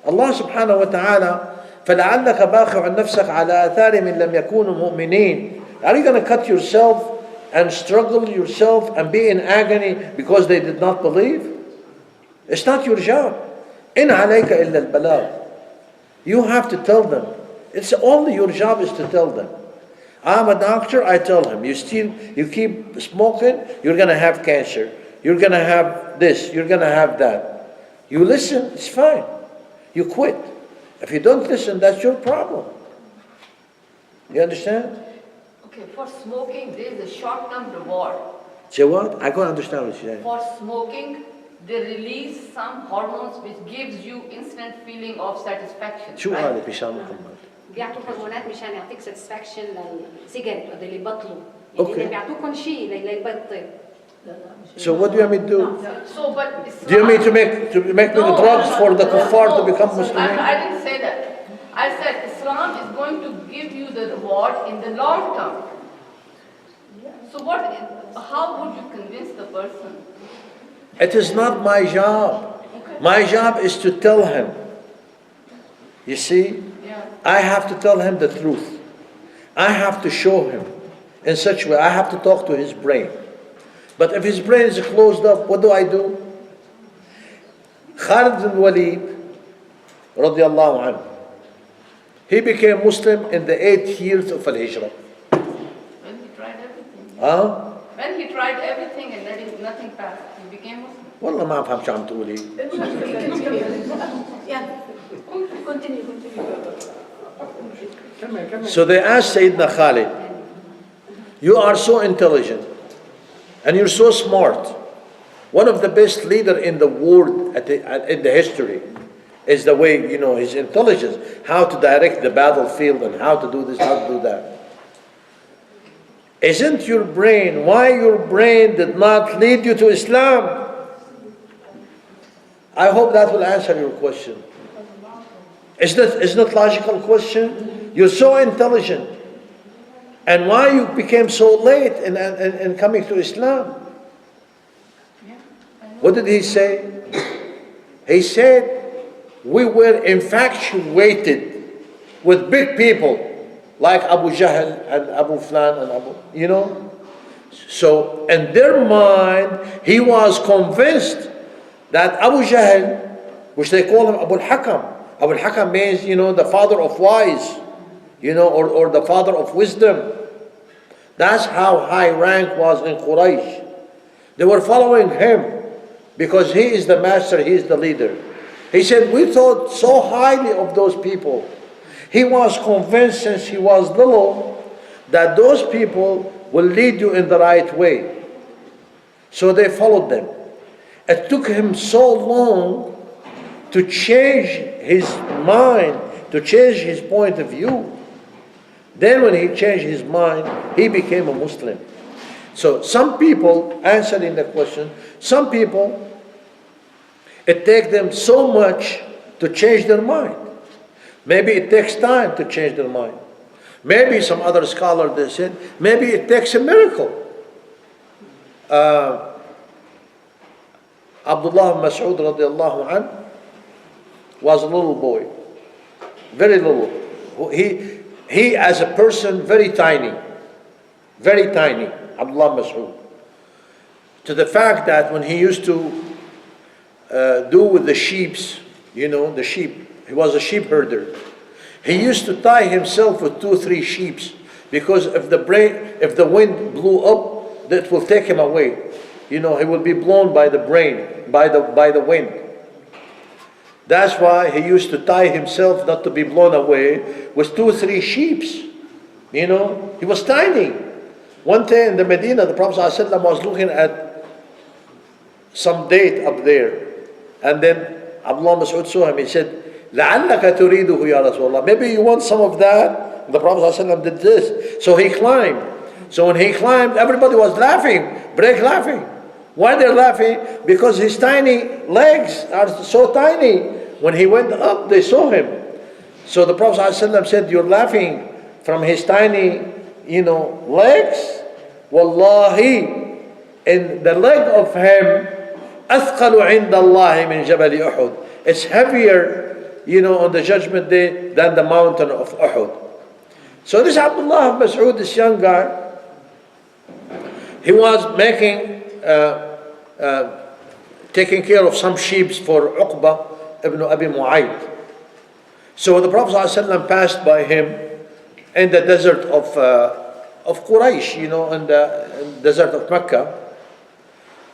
Allah subhanahu wa ta'ala, فَلَعَلَّكَ بَاخِعٌ نَفْسَكَ عَلَى آثَارِهِمْ إِن لَّمْ يَكُونُوا مُؤْمِنِينَ. Are you going to cut yourself and struggle yourself and be in agony because they did not believe? It's not your job. إِنْ عَلَيْكَ إِلَّا الْبَلَاغُ. You have to tell them. It's only your job is to tell them. I'm a doctor, I tell him, you keep smoking, you're going to have cancer. You're going to have this, you're going to have that. You listen, it's fine. You quit. If you don't listen, that's your problem. You understand? Okay, for smoking, there is a short-term reward. Say what? I can't understand what you're saying. For smoking, they release some hormones which gives you instant feeling of satisfaction. شو right? قال بشام محمد؟ بيعطوا هرمونات مشان يعطيك ساتسفاكشن للسيجارت اللي يبطلوا. Okay. يعني بيعطوكم شيء ليبطل. So what do you want me to do? So, but Islam, Do you want me to make No, drugs for the kuffar to no, become I Muslims? didn't say that. I said Islam is going to give you the reward in the long term. So how would you convince the person? It is not my job. My job is to tell him. You see? Yeah. I have to tell him the truth. I have to show him in such a way. I have to talk to his brain. But if his brain is closed up, what do I do? Khalid bin Walid, radiallahu anhu, he became Muslim in the 8th years of Al-Hijrah. When he tried everything. Huh? When he tried everything and nothing passed, he became Muslim. والله ما أفهم شو عم تقولي. Yeah. Continue. So they asked Sayyidina Khalid, you are so intelligent and you're so smart. One of the best leaders in the world in the history is the way, his intelligence, how to direct the battlefield and how to do this, how to do that. Isn't your brain, why your brain did not lead you to Islam? I hope that will answer your question. Isn't it logical question? You're so intelligent. And why you became so late in coming to Islam? What did he say? He said, we were infatuated with big people like Abu Jahl and Abu Flan and Abu, So in their mind, he was convinced that Abu Jahl, which they call him Abu al-Hakam. Abu al-Hakam means, the father of wise, or the father of wisdom. That's how high rank was in Quraysh. They were following him because he is the master, he is the leader. He said, we thought so highly of those people. He was convinced since he was little that those people will lead you in the right way. So they followed them. It took him so long to change his mind, to change his point of view. Then when he changed his mind, he became a Muslim. So some people, answering the question, some people, it takes them so much to change their mind. Maybe it takes time to change their mind. Maybe some other scholar, they said, maybe it takes a miracle. Abdullah Mas'ud radiallahu anh was a little boy, very little. He as a person, very tiny, Abdullah Mas'ud. to the fact that when he used to do with the sheeps, the sheep, he was a sheep herder. He used to tie himself with 2 or 3 sheeps, because if the wind blew up, that will take him away. He will be blown by the wind. That's why he used to tie himself not to be blown away with 2 or 3 sheeps. He was tiny. One day in the Medina, the Prophet ﷺ was looking at some date up there. And then Abdullah Mas'ud saw him. He said, لَعَلَّكَ تُرِيدُهُ يَا رَسُولَ اللَّهِ. Maybe you want some of that? The Prophet ﷺ did this. So he climbed. So when he climbed, everybody was laughing, laughing. Why they're laughing? Because his tiny legs are so tiny. When he went up, they saw him. So the Prophet ﷺ said, you're laughing from his tiny, legs? Wallahi, in the leg of him, أثقل عند الله من جبل أحد. It's heavier, on the judgment day than the mountain of Uhud. So this Abdullah of Mas'ud, this young guy, he was taking care of some sheep for Uqba ibn Abi Mu'ayd. So the Prophet ﷺ passed by him in the desert of Quraysh, in the desert of Mecca.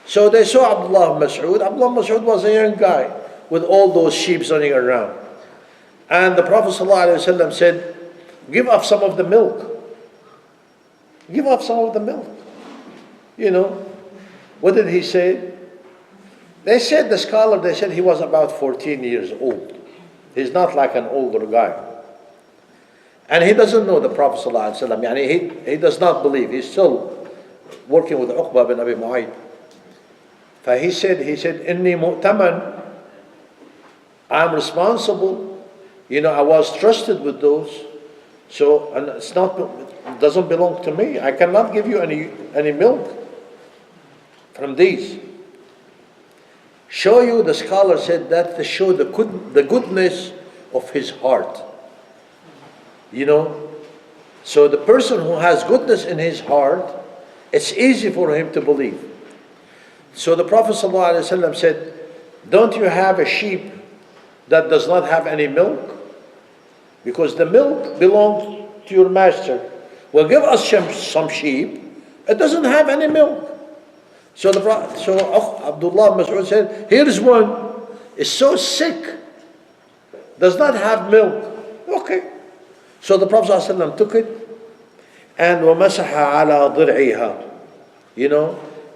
So they saw Abdullah Mas'ud. Abdullah Mas'ud was a young guy with all those sheep running around. And the Prophet ﷺ said, give up some of the milk. Give up some of the milk. What did he say? They said he was about 14 years old. He's not like an older guy. And he doesn't know the Prophet ﷺ. He does not believe. He's still working with Uqba bin Abi Mu'ayd. He said, Inni mu'taman. I'm responsible. I was trusted with those. So, and it doesn't belong to me. I cannot give you any milk from these. The scholar said that to show the goodness of his heart. So the person who has goodness in his heart, it's easy for him to believe. So the Prophet ﷺ said, don't you have a sheep that does not have any milk? Because the milk belongs to your master. Well, give us some sheep. It doesn't have any milk. So Abdullah Mas'ud said, here's one. It's so sick. Does not have milk. Okay. So the Prophet ﷺ took it and وَمَسَحَ عَلَى ضِرْعِهَا.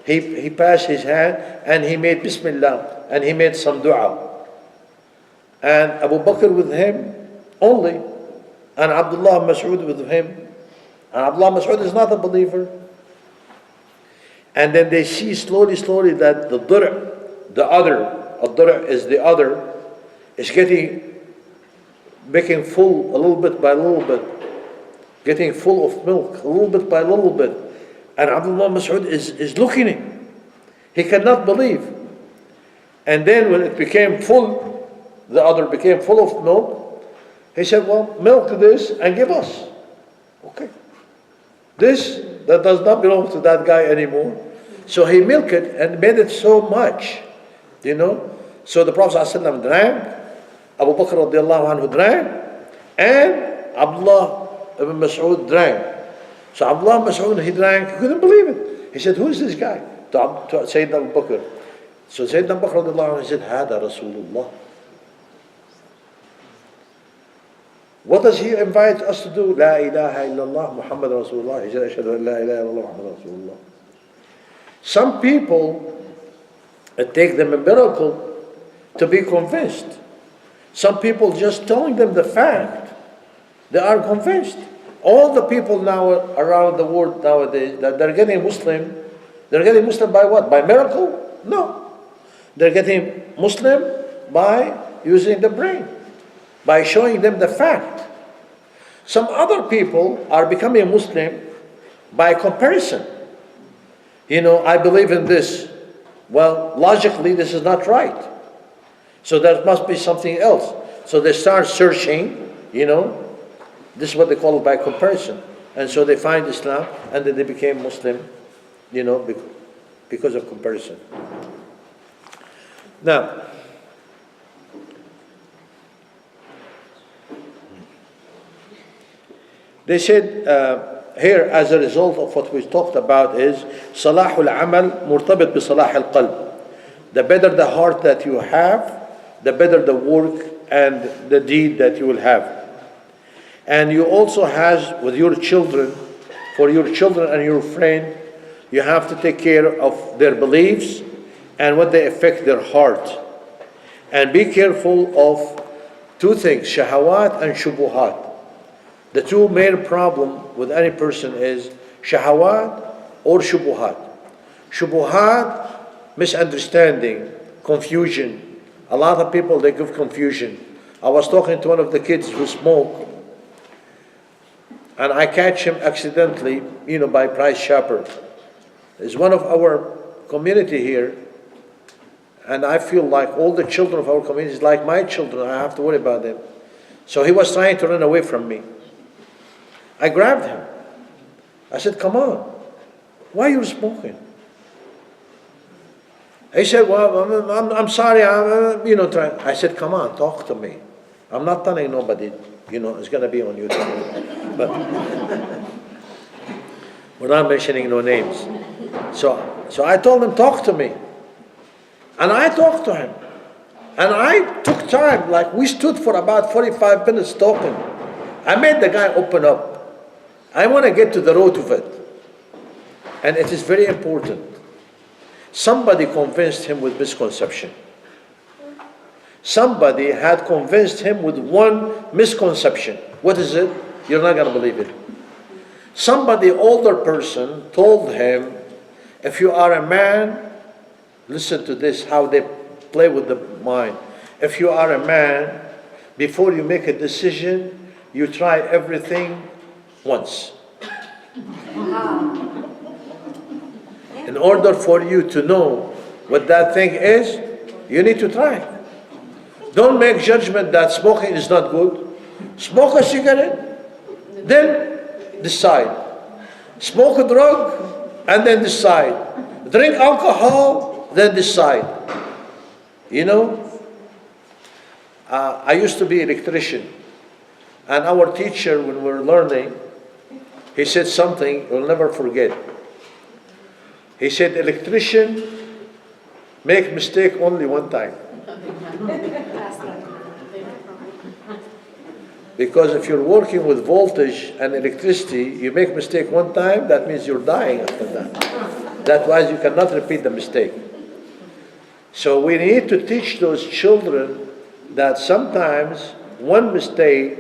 He passed his hand and he made Bismillah and he made some dua. And Abu Bakr with him only, and Abdullah Mas'ud with him. And Abdullah Mas'ud is not a believer. And then they see slowly that the other is making full a little bit by little bit, getting full of milk a little bit by little bit. And Abdullah Mas'ud is looking at him. He cannot believe. And then when it became full, the other became full of milk, he said, well, milk this and give us. Okay. This, that does not belong to that guy anymore. So he milked it and made it so much, So the Prophet ﷺ drank, Abu Bakr radiallahu anhu drank, and Abdullah ibn Mas'ud drank. So Abdullah Mas'ud, he drank, he couldn't believe it. He said, who is this guy? To Sayyidina Abu Bakr. So Sayyidina Abu Bakr radiallahu anhu, he said, Hada Rasulullah. What does he invite us to do? La ilaha illallah Muhammad Rasulullah. He said, Ashhadu an la ilaha illallah Muhammad Rasulullah. Some people, it takes them a miracle to be convinced. Some people just telling them the fact, they are convinced. All the people now around the world nowadays that they're getting Muslim by what? By miracle? No. They're getting Muslim by using the brain, by showing them the fact. Some other people are becoming Muslim by comparison. I believe in this. Well, logically, this is not right. So there must be something else. So they start searching, this is what they call it by comparison. And so they find Islam, and then they became Muslim, because of comparison. Now, they said here, as a result of what we talked about, is صلاح العمل مرتبط بصلاح القلب. The better the heart that you have, the better the work and the deed that you will have. And you also have with your children, for your children and your friend, you have to take care of their beliefs and what they affect their heart. And be careful of two things, shahawat and shubuhat. The two main problem with any person is shahawat or shubuhat. Shubuhat, misunderstanding, confusion. A lot of people, they give confusion. I was talking to one of the kids who smoke, and I catch him accidentally, by Price Chopper. It's one of our community here, and I feel like all the children of our community is like my children. I have to worry about them. So he was trying to run away from me. I grabbed him. I said, come on, why are you smoking? He said, well, I'm sorry, trying. I said, come on, talk to me. I'm not telling nobody, it's going to be on YouTube. But we're not mentioning no names. So I told him, talk to me. And I talked to him. And I took time, like we stood for about 45 minutes talking. I made the guy open up. I want to get to the root of it. And it is very important. Somebody convinced him with misconception. Somebody had convinced him with one misconception. What is it? You're not going to believe it. Somebody, older person, told him, if you are a man, listen to this, how they play with the mind. If you are a man, before you make a decision, you try everything once. In order for you to know what that thing is, you need to try. Don't make judgment that smoking is not good. Smoke a cigarette, then decide. Smoke a drug, and then decide. Drink alcohol, then decide. I used to be an electrician, and our teacher, when we were learning, he said something you'll never forget. He said, electrician make mistake only one time. Because if you're working with voltage and electricity, you make mistake one time, that means you're dying after that. That's why you cannot repeat the mistake. So we need to teach those children that sometimes one mistake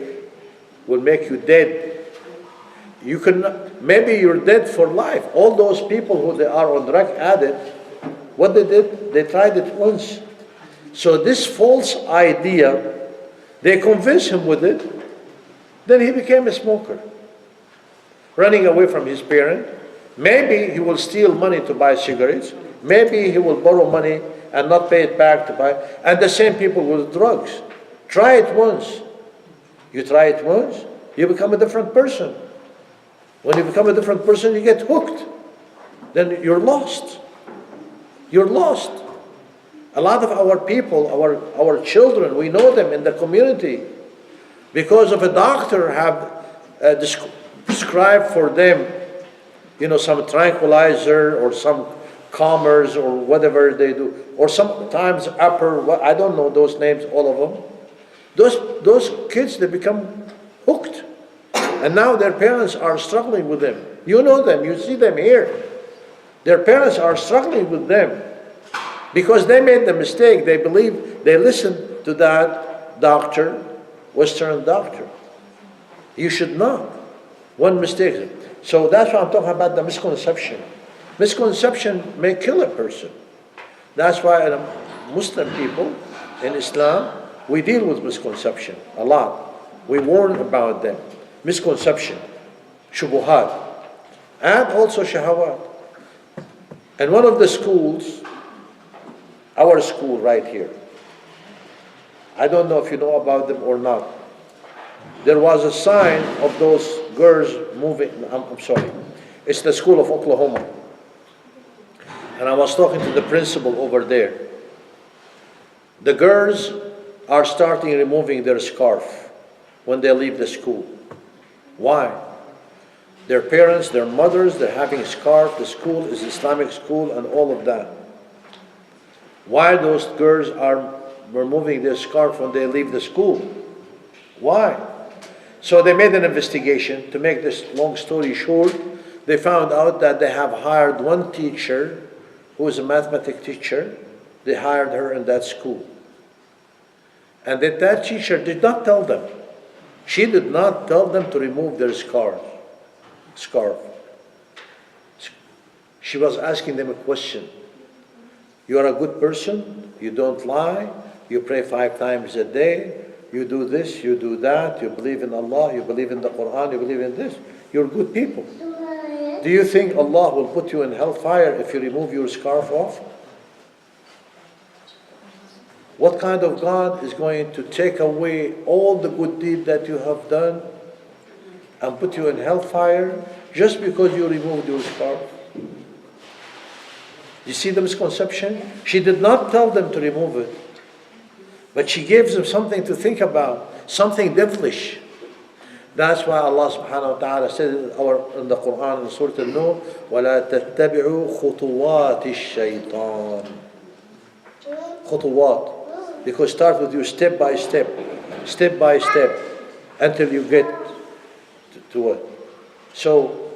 will make you dead. Maybe you're dead for life. All those people who they are on drug addict, what they did, they tried it once. So this false idea, they convinced him with it, then he became a smoker, running away from his parent. Maybe he will steal money to buy cigarettes. Maybe he will borrow money and not pay it back to buy. And the same people with drugs. Try it once. You try it once, you become a different person. When you become a different person, you get hooked. Then you're lost. You're lost. A lot of our people, our children, we know them in the community because of a doctor have prescribed for them, some tranquilizer or some calmers or whatever they do, or sometimes I don't know those names, all of them. Those kids, they become hooked. And now their parents are struggling with them. You know them, you see them here. Their parents are struggling with them because they made the mistake. They believe, they listened to that doctor, Western doctor. You should not. One mistake. So that's why I'm talking about the misconception. Misconception may kill a person. That's why Muslim people in Islam, we deal with misconception a lot. We warn about them. Misconception, shubuhat, and also shahawat. And one of the schools, our school right here, I don't know if you know about them or not. There was a sign of those girls moving, I'm sorry, it's the school of Oklahoma. and I was talking to the principal over there. The girls are starting removing their scarf when they leave the school. Why? Their parents, their mothers, they're having a scarf. The school is Islamic school and all of that. Why those girls are removing their scarf when they leave the school? Why? So they made an investigation. To make this long story short, they found out that they have hired one teacher who is a mathematics teacher. They hired her in that school. And that teacher did not tell them. She did not tell them to remove their scarf. She was asking them a question. You are a good person, you don't lie, you pray 5 times a day, you do this, you do that, you believe in Allah, you believe in the Quran, you believe in this. You're good people. Do you think Allah will put you in hellfire if you remove your scarf off? What kind of God is going to take away all the good deed that you have done and put you in hellfire just because you removed your scarf? You see the misconception? She did not tell them to remove it, but she gives them something to think about, something devilish. That's why Allah subhanahu wa ta'ala said in the Quran in Surah An-Nur, وَلَا تَتَّبِعُوا خُطُوَاتِ الشَّيْطَانِ. Khutuwat. Because start with you step by step, until you get to it. So,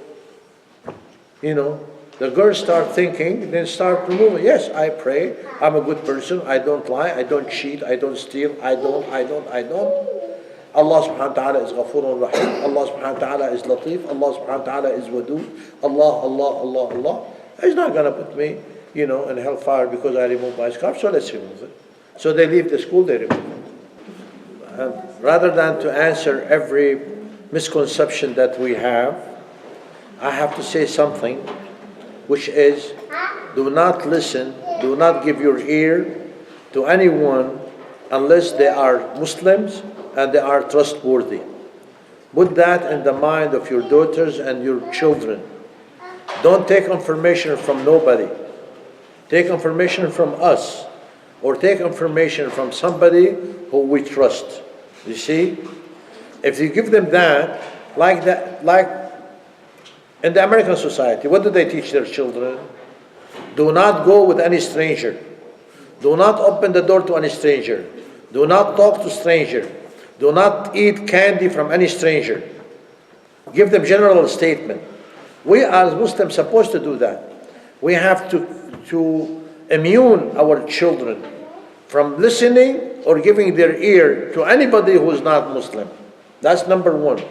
the girls start thinking, then start removing. Yes, I pray, I'm a good person, I don't lie, I don't cheat, I don't steal, I don't. Allah subhanahu wa ta'ala is Ghafurun Rahim, Allah subhanahu wa ta'ala is Latif, Allah subhanahu wa ta'ala is Wadud, Allah. He's not going to put me, in hellfire because I removed my scarf, so let's remove it. So they leave the school, they remove it. Rather than to answer every misconception that we have, I have to say something, which is, do not listen, do not give your ear to anyone unless they are Muslims and they are trustworthy. Put that in the mind of your daughters and your children. Don't take information from nobody. Take information from us, or take information from somebody who we trust. You see? If you give them that, like in the American society, what do they teach their children? Do not go with any stranger. Do not open the door to any stranger. Do not talk to stranger. Do not eat candy from any stranger. Give them general statement. We as Muslims supposed to do that. We have to immune our children from listening or giving their ear to anybody who is not Muslim. That's number one.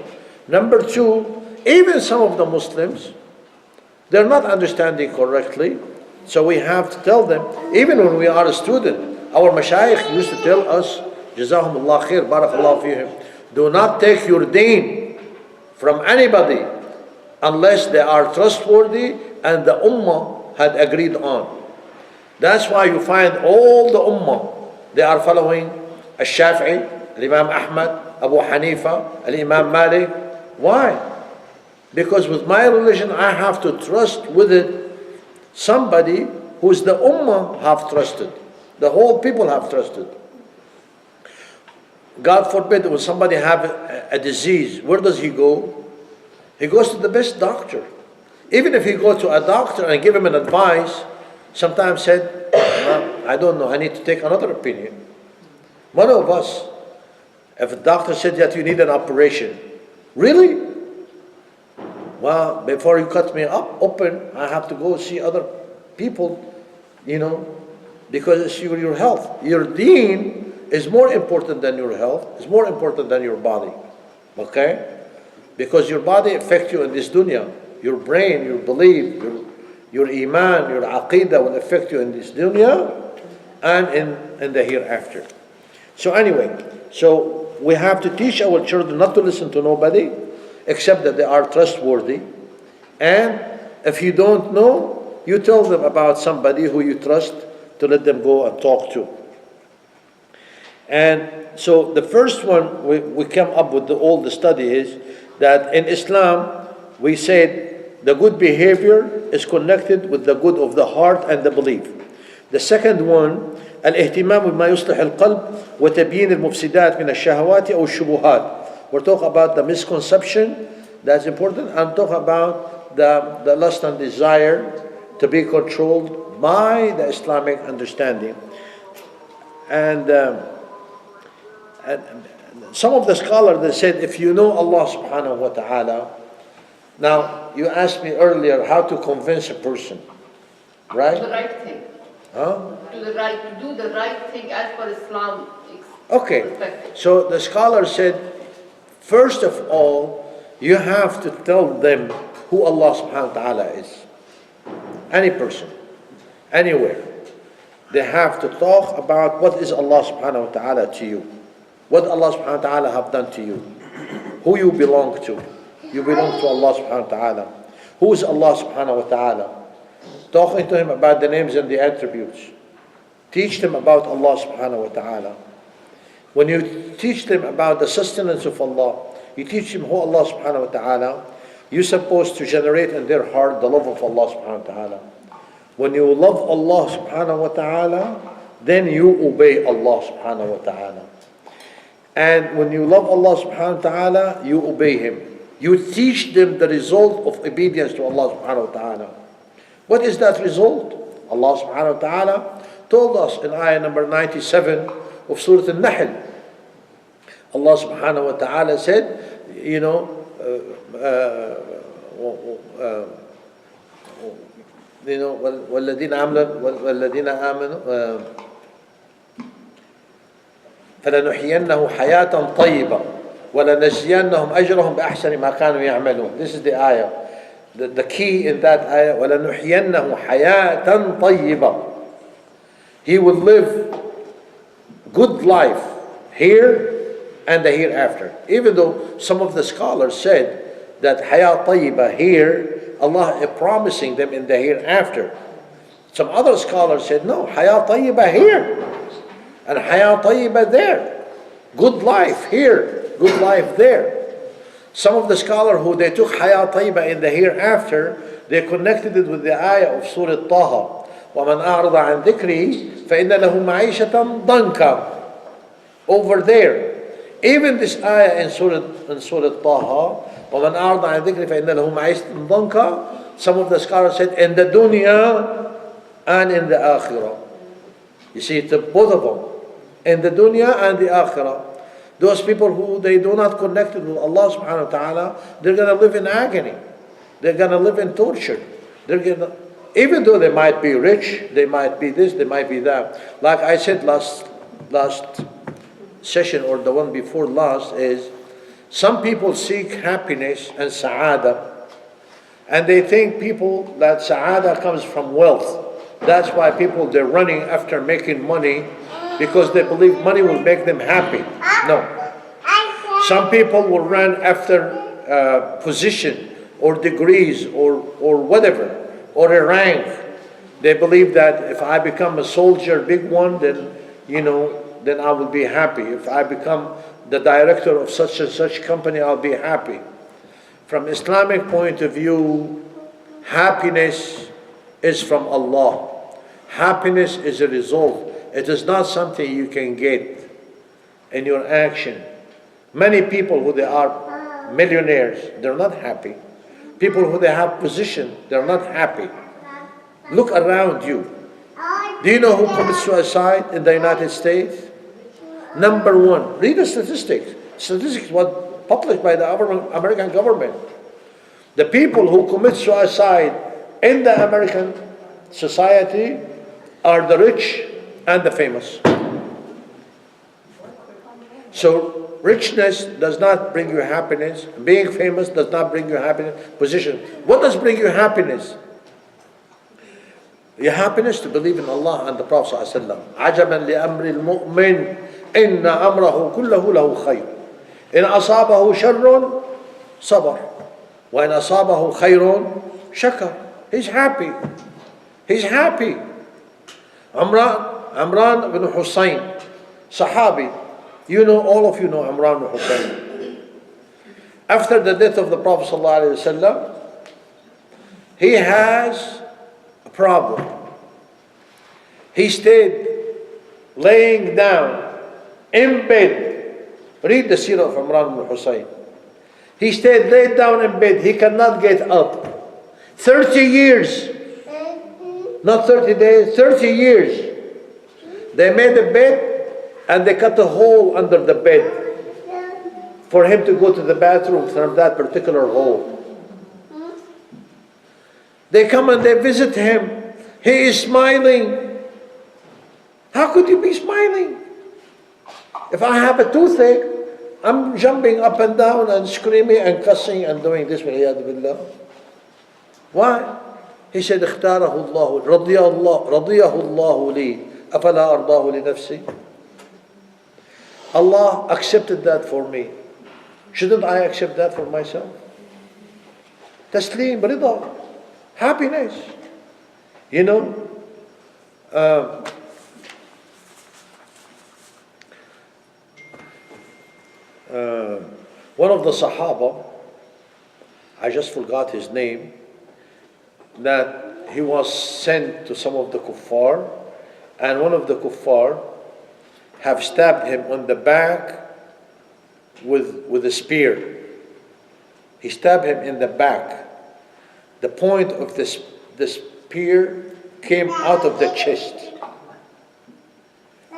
Number two, even some of the Muslims, they're not understanding correctly, so we have to tell them, even when we are a student, our mashayikh used to tell us, Jazahumullah khair, barakallahu fihim, do not take your deen from anybody unless they are trustworthy and the ummah had agreed on. That's why you find all the ummah, they are following Al-Shafi'i, Al-Imam Ahmad, Abu Hanifa, Al-Imam Malik. Why? Because with my religion, I have to trust with it somebody who's the ummah have trusted. The whole people have trusted. God forbid, when somebody have a disease, where does he go? He goes to the best doctor. Even if he goes to a doctor and give him an advice, sometimes said, I don't know, I need to take another opinion. One of us, if a doctor said that you need an operation, really? Well, before you cut me up open, I have to go see other people, because it's your health. Your deen is more important than your health, it's more important than your body. Okay? Because your body affects you in this dunya. Your brain, your belief, your iman, your aqidah will affect you in this dunya and in the hereafter. So anyway, we have to teach our children not to listen to nobody except that they are trustworthy. And if you don't know, you tell them about somebody who you trust to let them go and talk to. And so the first one we come up with all the study is that in Islam we said the good behavior is connected with the good of the heart and the belief. The second one, الاهتمام بما يصلح القلب وتبيين المفسدات من الشهوات أو الشبهات. We're talking about the misconception, that's important. I'm talking about the lust and desire to be controlled by the Islamic understanding. And some of the scholars, they said, if you know Allah subhanahu wa ta'ala, now you asked me earlier how to convince a person, right? The right thing. Huh? To do the right thing as per Islam. Okay, so the scholar said, first of all, you have to tell them who Allah subhanahu wa ta'ala is. Any person, anywhere. They have to talk about what is Allah subhanahu wa ta'ala to you. What Allah subhanahu wa ta'ala have done to you. Who you belong to. You belong to Allah subhanahu wa ta'ala. Who is Allah subhanahu wa ta'ala? Talking to him about the names and the attributes. Teach them about Allah subhanahu wa ta'ala. When you teach them about the sustenance of Allah, you teach them who Allah subhanahu wa ta'ala, you're supposed to generate in their heart the love of Allah subhanahu wa ta'ala. When you love Allah subhanahu wa ta'ala, then you obey Allah subhanahu wa ta'ala. And when you love Allah subhanahu wa ta'ala, you obey Him. You teach them the result of obedience to Allah subhanahu wa ta'ala. What is that result? Allah subhanahu wa ta'ala told us in ayah number 97 of Surah Al-Nahl. Allah subhanahu wa ta'ala said, والذين آمنوا فلنحيينه حياة طيبة ولنجزينهم أجرهم بأحسن ما كانوا يعملون. This is the ayah. The key in that ayah, ولنحيينه حياة طيبة. He will live good life here and the hereafter. Even though some of the scholars said that حياة طيبة here, Allah is promising them in the hereafter. Some other scholars said, no, حياة طيبة here and حياة طيبة there. Good life here, good life there. Some of the scholars who they took حياة طيبة in the hereafter, they connected it with the ayah of Surah Taha. وَمَنْ أَعْرَضَ عَنْ ذِكْرِي فَإِنَّ لَهُ مَعِيشَةً ضَنْكًا. Over there. Even this ayah in Surah Taha, وَمَنْ أَعْرَضَ عَنْ ذِكْرِي فَإِنَّ لَهُ مَعِيشَةً ضَنْكًا. Some of the scholars said, in the dunya and in the akhirah. You see, it's both of them. In the dunya and the akhirah. Those people who they do not connect with Allah subhanahu wa ta'ala, they're going to live in agony. They're going to live in torture. Even though they might be rich, they might be this, they might be that. Like I said last session or the one before last is, some people seek happiness and sa'ada, and they think people that sa'ada comes from wealth. That's why people, they're running after making money because they believe money will make them happy. No. Some people will run after position or degrees or whatever, or a rank. They believe that if I become a soldier, big one, then then I will be happy. If I become the director of such and such company, I'll be happy. From Islamic point of view, happiness is from Allah. Happiness is a result. It is not something you can get in your action. Many people who they are millionaires, they're not happy. People who they have position, they're not happy. Look around you. Do you know who commits suicide in the United States? Number one. Read the statistics. Statistics was published by the American government. The people who commit suicide in the American society are the rich and the famous. So richness does not bring you happiness. Being famous does not bring you happiness. Position. What does bring you happiness? Your happiness to believe in Allah and the Prophet ﷺ. عَجَبًا لِأَمْرِ الْمُؤْمِنِ إِنَّ أَمْرَهُ كُلَّهُ لَهُ خَيْرٌ إِنْ أَصَابَهُ شَرٌّ صَبَرٌ وَإِنْ أَصَابَهُ خَيْرٌ شَكَرٌ. He's happy. He's happy. Imran bin Hussein, Sahabi. All of you know Imran bin Hussein. After the death of the Prophet ﷺ, he has a problem. He stayed laying down in bed. Read the seerah of Imran ibn Hussein. He stayed laid down in bed. He cannot get up. 30 years. Not 30 days, 30 years. They made a bed and they cut a hole under the bed for him to go to the bathroom from that particular hole. They come and they visit him. He is smiling. How could you be smiling? If I have a toothache, I'm jumping up and down and screaming and cussing and doing this. Why? He said, اختاره الله رضيه الله لي أفلا أرضاه لنفسي. Allah accepted that for me. Shouldn't I accept that for myself? Taslim, rida, happiness. You know, one of the Sahaba, I just forgot his name, that he was sent to some of the kuffar, and one of the kuffar have stabbed him on the back with a spear. He stabbed him in the back. The point of the spear came out of the chest.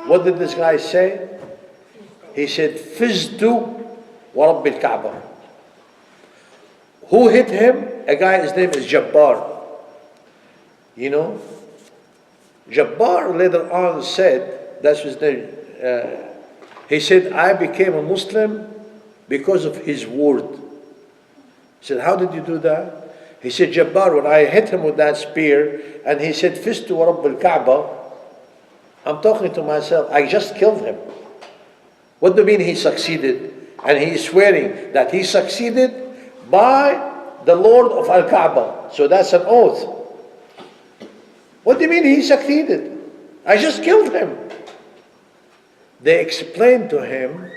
What did this guy say? He said, Fizdu wa Rabbil Kaaba. Who hit him? A guy, his name is Jabbar. You know, Jabbar later on said, that's his name, he said, I became a Muslim because of his word. He said, how did you do that? He said, Jabbar, when I hit him with that spear, and he said, Fistu wa Rabbil Kaaba, I'm talking to myself, I just killed him. What do you mean he succeeded? And he is swearing that he succeeded by the Lord of Al-Kaaba. So that's an oath. What do you mean he succeeded? I just killed him. They explained to him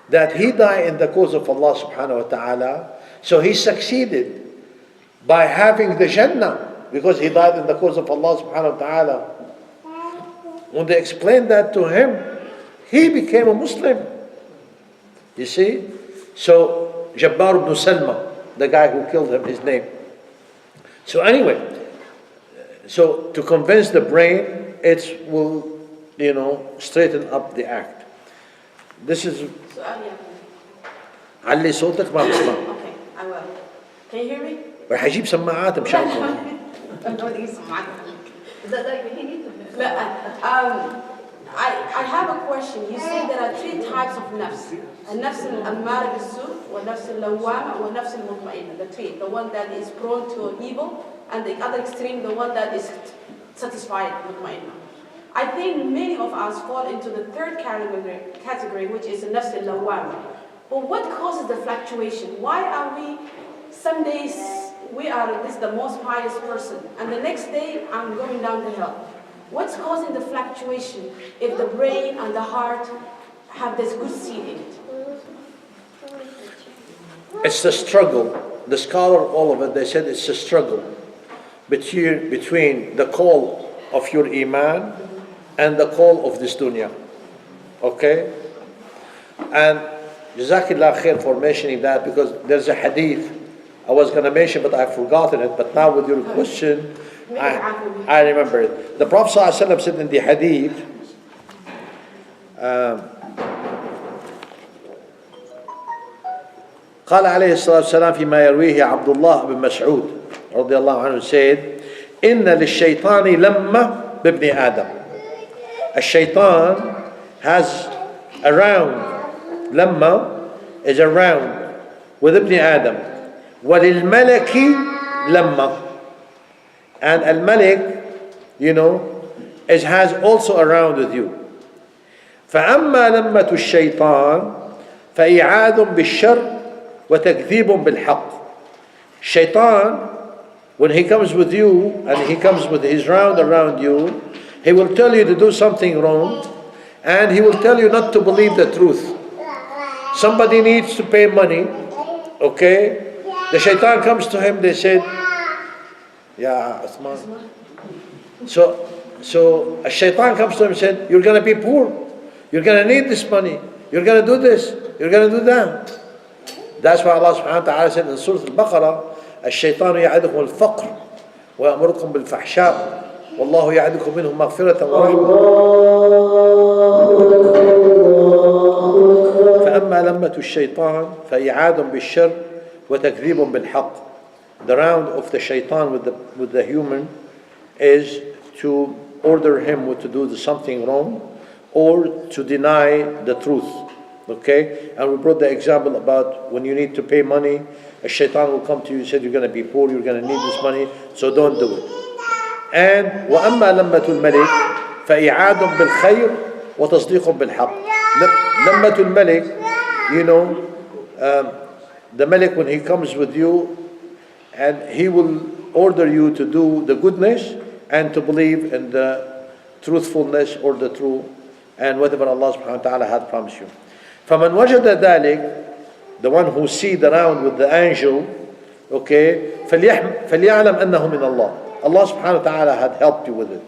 that he died in the cause of Allah subhanahu wa ta'ala. So he succeeded by having the Jannah because he died in the cause of Allah subhanahu wa ta'ala. When they explained that to him, he became a Muslim. You see? So Jabbar ibn Salma, the guy who killed him, his name. So anyway, so to convince the brain, it will, you know, straighten up the act. This is. علي صوتك ما بسمع. Okay, I will. Can you hear me? راح اجيب سماعات مشان I have a question. You say there are 3 types of nafs. النفس الأمارة بالسوء والنفس اللوامة والنفس المطمئنة. The 3. The one that is prone to evil, and the other extreme, the one that is satisfied, مطمئنة. I think many of us fall into the 3rd category, which is النفس اللوامة. But what causes the fluctuation? Why are we, some days we are this the most pious person, and the next day I'm going down the hill? What's causing the fluctuation if the brain and the heart have this good seed in it? It's the struggle. The scholar, all of it, they said it's a struggle between the call of your iman and the call of this dunya. Okay? And Jazakillah khair for mentioning that, because there's a hadith I was going to mention but I've forgotten it, but now with your question I remember it. The Prophet ﷺ said in the hadith, قال عليه الصلاة والسلام فيما يرويه عبد الله بن مسعود رضي الله عنه, said, إن للشيطان لمة بابن آدم. A shaitan has around, لمة is around with ibn Adam. وَلِلْمَلَكِ لَمَّة. And al-Malik, you know, has also around with you. فَأَمَّا لَمَّةُ الشَّيْطَانِ فَإِعَادٌ بِالشَّرِّ وَتَكْذِيبٌ بِالْحَقِّ. Shaitan, when he comes with you and he comes with his round around you, he will tell you to do something wrong and he will tell you not to believe the truth. Somebody needs to pay money, okay? The shaitan comes to him, they said, Ya Uthman. So a shaitan comes to him and said, you're going to be poor. You're going to need this money. You're going to do this. You're going to do that. That's why Allah subhanahu wa ta'ala said in Surah Al-Baqarah, الشيطان يعدكم الفقر ويأمركم بالفحشاء والله يعدكم منه مغفرة ورحمة فأما لمة الشيطان فإعاد بالشر وتكذيب بالحق. The round of the shaitan with the human is to order him to do something wrong or to deny the truth. Okay? And we brought the example about when you need to pay money, a shaitan will come to you and say, you're going to be poor, you're going to need this money, so don't do it. And وَأَمَّا لَمَّةُ الْمَلِكِ فَإِعَادٌ بِالْخَيْرِ وَتَصْدِيقٌ بِالْحَقِّ. لَمَّةُ الْمَلِكِ, you know, the Malik, when he comes with you, and he will order you to do the goodness and to believe in the truthfulness or the truth and whatever Allah subhanahu wa ta'ala had promised you. فَمَنْ وَجَدَ ذَلِكَ, the one who see the round with the angel, okay, فَلْيَعْلَمْ أَنَّهُ مِنَ اللَّهِ. Allah subhanahu wa ta'ala had helped you with it.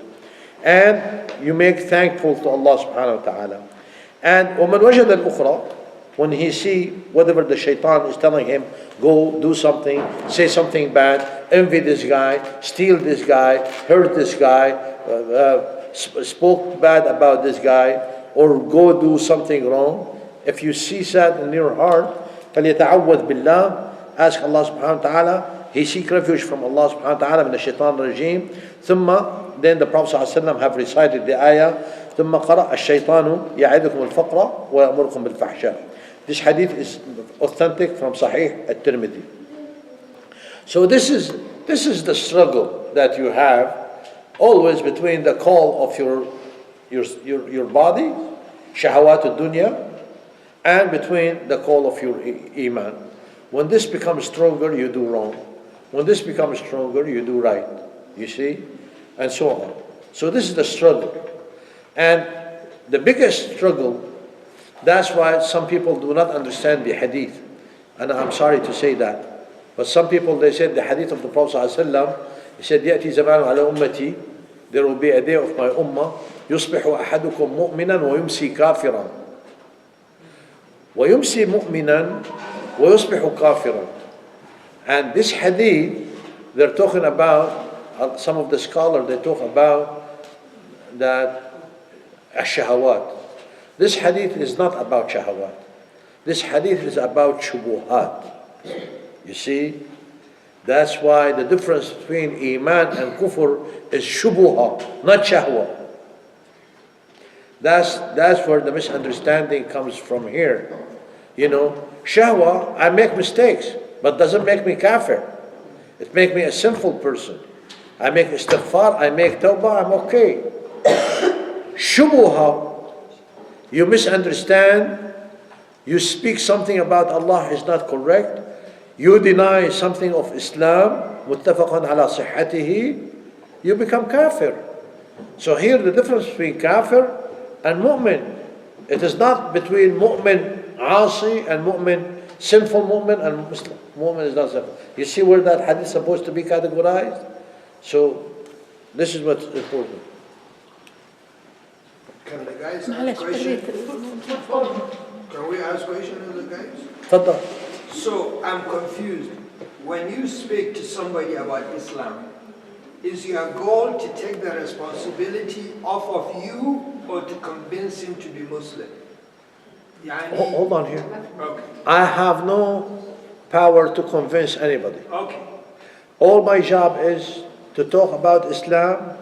And you make thankful to Allah subhanahu wa ta'ala. And وَمَنْ وَجَدَ الْأُخْرَى, when he see whatever the shaitan is telling him, go do something, say something bad, envy this guy, steal this guy, hurt this guy, spoke bad about this guy, or go do something wrong. If you see that in your heart, فَلْيَتَعَوَّذْ بِاللَّهِ, ask Allah subhanahu wa ta'ala, he seek refuge from Allah subhanahu wa ta'ala من الشيطان الرجيم. Then the Prophet sallallahu alaihi wasallam have recited the ayah, ثم قرأ الشيطان يعدكم الفقر ويأمركم بالفحشاء. This hadith is authentic from Sahih at-Tirmidhi. So this is the struggle that you have always between the call of your body, shahawat ad-dunya, and between the call of your iman. When this becomes stronger, you do wrong. When this becomes stronger, you do right. You see? And so on. So this is the struggle. And the biggest struggle, that's why some people do not understand the hadith. And I'm sorry to say that. But some people, they said the hadith of the Prophet ﷺ, he said, يأتي زمان على أمتي, there will be a day of my ummah, يصبح أحدكم مؤمنا ويمسي كافرا. ويمسي مؤمنا ويصبح كافرا. And this hadith, they're talking about, some of the scholars, they talk about that ash-shahawat. This hadith is not about shahawat. This hadith is about shubuhat. You see? That's why the difference between iman and kufr is shubuha, not shahwa. That's where the misunderstanding comes from here. You know, shahwa, I make mistakes, but doesn't make me kafir. It makes me a sinful person. I make istighfar, I make tawbah, I'm okay. Shubuha, you misunderstand, you speak something about Allah is not correct, you deny something of Islam, muttafaqan ala sihhatihi, you become kafir. So here the difference between kafir and mu'min, it is not between mu'min asi and mu'min, sinful mu'min and Muslim. Mu'min is not sinful. You see where that hadith is supposed to be categorized? So this is what's important. Can the guys ask questions? Can we ask questions of the guys? تفضل. So I'm confused. When you speak to somebody about Islam, is your goal to take the responsibility off of you or to convince him to be Muslim? Hold on here. Okay. I have no power to convince anybody. Okay. All my job is to talk about Islam,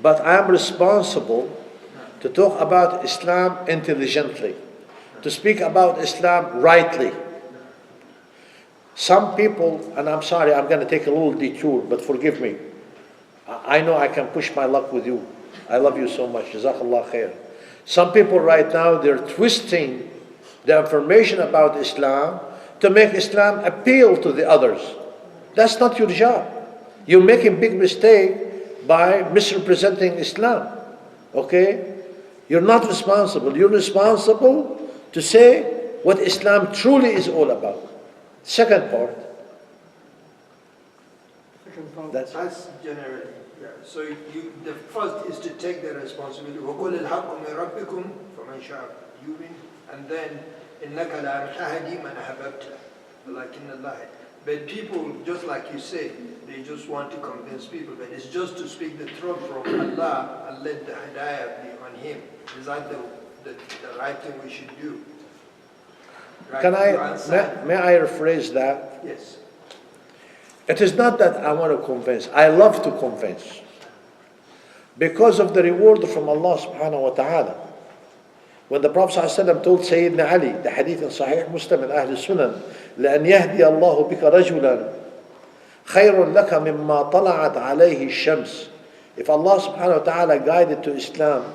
but I am responsible to talk about Islam intelligently, to speak about Islam rightly. Some people, and I'm sorry, I'm going to take a little detour, but forgive me. I know I can push my luck with you. I love you so much. Jazakallah khair. Some people right now, they're twisting the information about Islam to make Islam appeal to the others. That's not your job. You're making big mistake by misrepresenting Islam. Okay? You're not responsible. You're responsible to say what Islam truly is all about. Second part. That's That's generally, yeah. So the first is to take the responsibility. وَقُلِ الْحَقُّ مِنْ رَبِّكُمْ فَمَنْ شَاءَ يُؤْمِنْ. And then إِنَّكَ لَا تَهْدِي مَنْ أَحْبَبْتَ وَلَكِنَّ اللَّهَ. But people, just like you say, they just want to convince people. But it's just to speak the truth from Allah and let the hidayah be on Him. Is that the right thing we should do? Right? Can You answer? may I rephrase that? Yes. It is not that I want to convince. I love to convince. Because of the reward from Allah subhanahu wa ta'ala. When the Prophet ﷺ told Sayyidina Ali, the hadith in Sahih Muslim and Ahl Sunan, لأن يهدي الله بك رجلا خير لك مما طلعت عليه الشمس. If Allah subhanahu wa ta'ala guided to Islam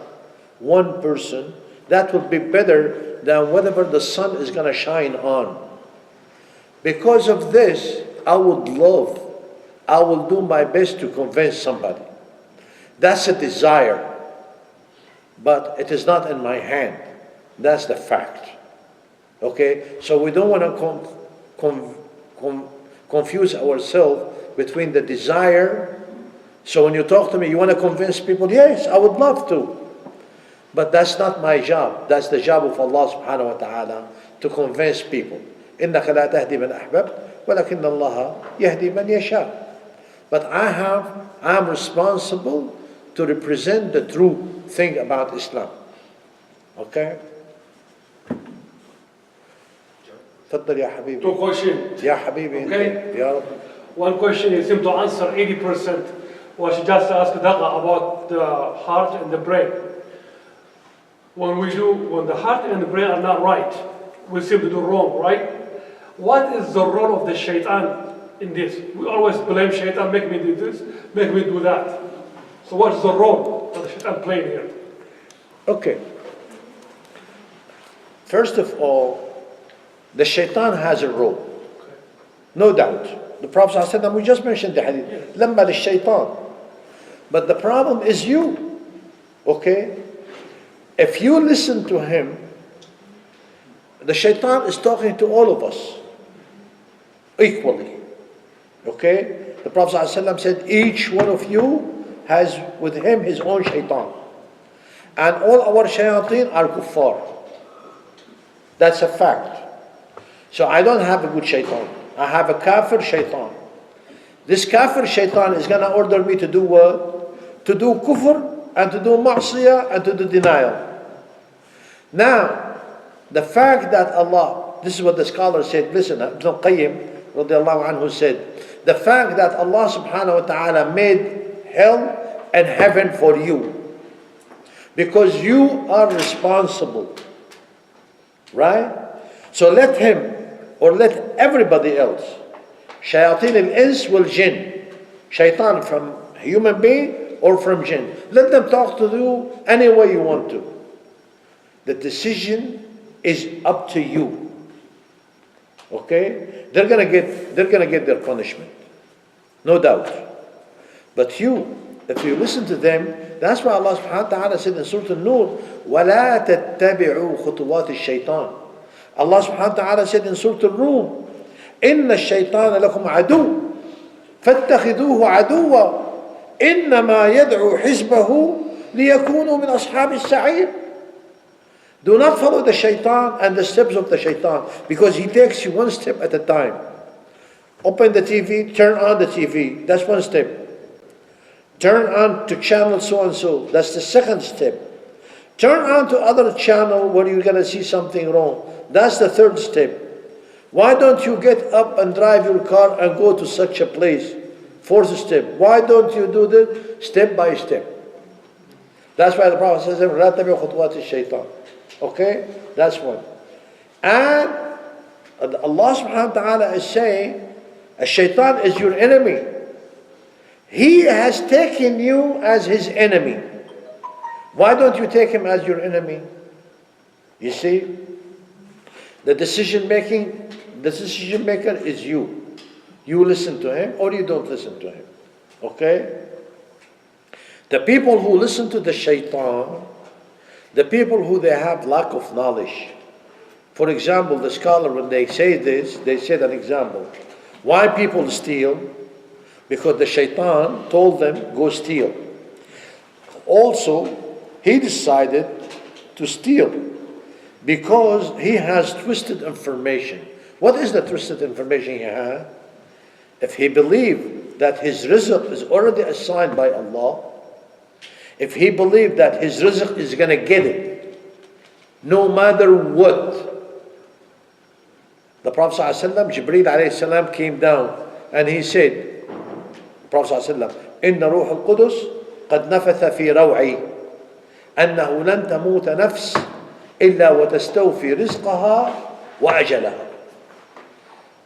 one person, that would be better than whatever the sun is going to shine on. Because of this, I will do my best to convince somebody. That's a desire, but it is not in my hand. That's the fact. Okay? So we don't want to confuse ourselves between the desire. So when you talk to me, you want to convince people? Yes, I would love to. But that's not my job. That's the job of Allah subhanahu wa ta'ala, to convince people. إِنَّكَ لَا تَهْدِي مَنْ أَحْبَبْتَ وَلَكِنَّ اللَّهَ يَهْدِي مَنْ يَشَاءُ. But I'm responsible to represent the true thing about Islam. Okay? تفضل يا حبيبي. 2 questions. يا حبيبي. Okay. يا رب. One question you seem to answer 80%. Was just ask Daqa about the heart and the brain. When the heart and the brain are not right, we seem to do wrong, right? What is the role of the shaitan in this? We always blame shaitan, make me do this, make me do that. So what is the role of the shaitan playing here? Okay. First of all, the shaitan has a role. No doubt. The Prophet ﷺ, we just mentioned the hadith. لَمَّا لِلشَّيْطَانِ. But the problem is you. Okay? If you listen to him, the shaitan is talking to all of us equally. Okay? The Prophet ﷺ said, each one of you has with him his own shaitan. And all our shayateen are kuffar. That's a fact. So I don't have a good shaitan. I have a kafir shaitan. This kafir shaitan is going to order me to do what? To do kufr and to do ma'siyah and to do denial. Now, the fact that Allah, this is what the scholar said, listen, Ibn al-Qayyim radiallahu anhu said, the fact that Allah subhanahu wa ta'ala made hell and heaven for you, because you are responsible, right? So let him, or let everybody else, shayateen al-ins wal jinn, shaitan from human being or from jinn, let them talk to you any way you want to. The decision is up to you. Okay? They're gonna get their punishment. No doubt. But you, if you listen to them, that's why Allah subhanahu wa ta'ala said in Surah An-Nur, وَلَا تَتَّبِعُوا خُطُوَاتِ الشَّيْطَانِ. Allah subhanahu wa ta'ala said in Surah Ar-Rum, إِنَّ الشَّيْطَانَ لَكُمْ عَدُوٌّ فَاتَّخِذُوهُ عَدُوًّا إِنَّمَا يَدْعُو حِزْبَهُ لِيَكُونُوا مِنْ أَصْحَابِ السَّعِيرِ. Do not follow the shaitan and the steps of the shaitan, because he takes you one step at a time. Open the TV, turn on the TV. That's one step. Turn on to channel so and so. That's the second step. Turn on to other channel where you're going to see something wrong. That's the third step. Why don't you get up and drive your car and go to such a place? Fourth step. Why don't you do this step by step? That's why the Prophet says, "La tabi'u khutuwat ash-shaytan." Okay? That's one. And Allah subhanahu wa ta'ala is saying, shaitan is your enemy. He has taken you as his enemy. Why don't you take him as your enemy? You see? The decision maker is you. You listen to him or you don't listen to him. Okay? The people who listen to the shaitan, the people who they have lack of knowledge. For example, the scholar, when they say this, they said an example. Why people steal? because the shaitan told them, go steal. Also, he decided to steal because he has twisted information. What is the twisted information he had? If he believed that his rizq is already assigned by Allah, if he believed that his rizq is going to get it, no matter what. The Prophet ﷺ, Jibreel alayhi salam came down and he said, Prophet ﷺ, إن روح القدس قد نفث في روعي أنه لن تموت نفس إلا وتستوفي رزقها وأجلها.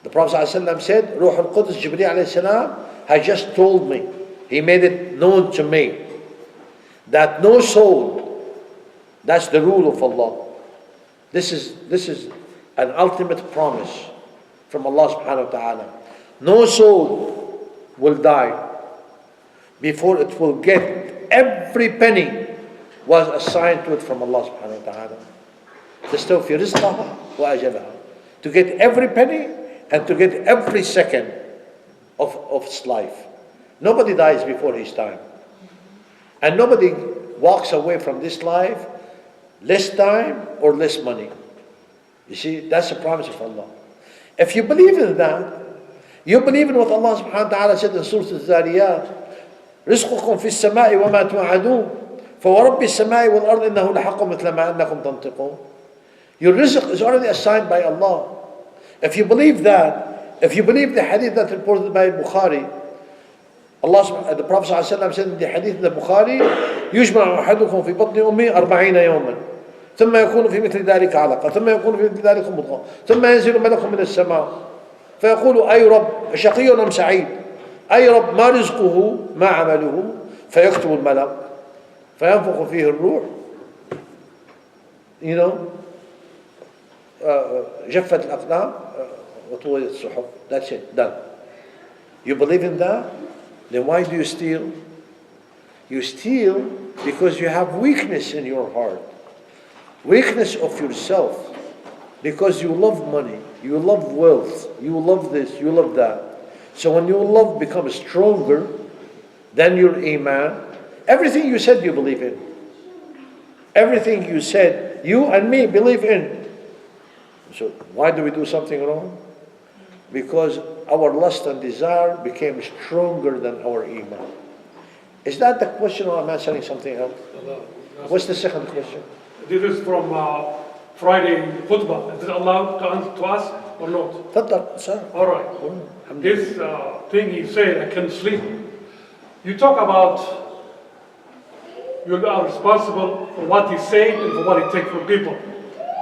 The Prophet ﷺ said, Ruh al-Qudus, Jibreel alayhi salam, has just told me, he made it known to me, that no soul, that's the rule of Allah. This is an ultimate promise from Allah subhanahu wa ta'ala. No soul will die before it will get every penny was assigned to it from Allah subhanahu wa ta'ala. تستوفي رزقها وأجلها. To get every penny and to get every second of its life. Nobody dies before his time. And nobody walks away from this life less time or less money. You see, that's the promise of Allah. If you believe in that, you believe in what Allah subhanahu wa ta'ala said in Surah Al-Zariyat, رزقكم في السماء وما توعدون فورب السماء والأرض إنه لحق مثل ما أنكم تنطقون. Your rizq is already assigned by Allah. If you believe that, if you believe the hadith that's reported by Bukhari, the Prophet ﷺ said in the hadith of the Bukhari, يجمع أحدكم في بطن أمه 40 يوما ثم يكون في مثل ذلك علقة ثم يكون في مثل ذلك مضغة ثم ينزل ملك من السماء فيقول أي رب شقي أم سعيد أي رب ما رزقه ما عمله فيكتب الملك فينفخ فيه الروح جفت الأقلام وطويت الصحف. That's it, done. You believe in that? Then why do you steal? You steal because you have weakness in your heart. Weakness of yourself. Because you love money, you love wealth, you love this, you love that. So when your love becomes stronger than your iman, everything you said you believe in. Everything you said, you and me believe in. So why do we do something wrong? Because our lust and desire became stronger than our iman. Is that the question, or am I answering something else? What's the second question? This is from Friday khutbah. Is it allowed to ask or not? تفضل sir. All right. This thing he said, I can sleep. You talk about you are responsible for what he said and for what he takes from people.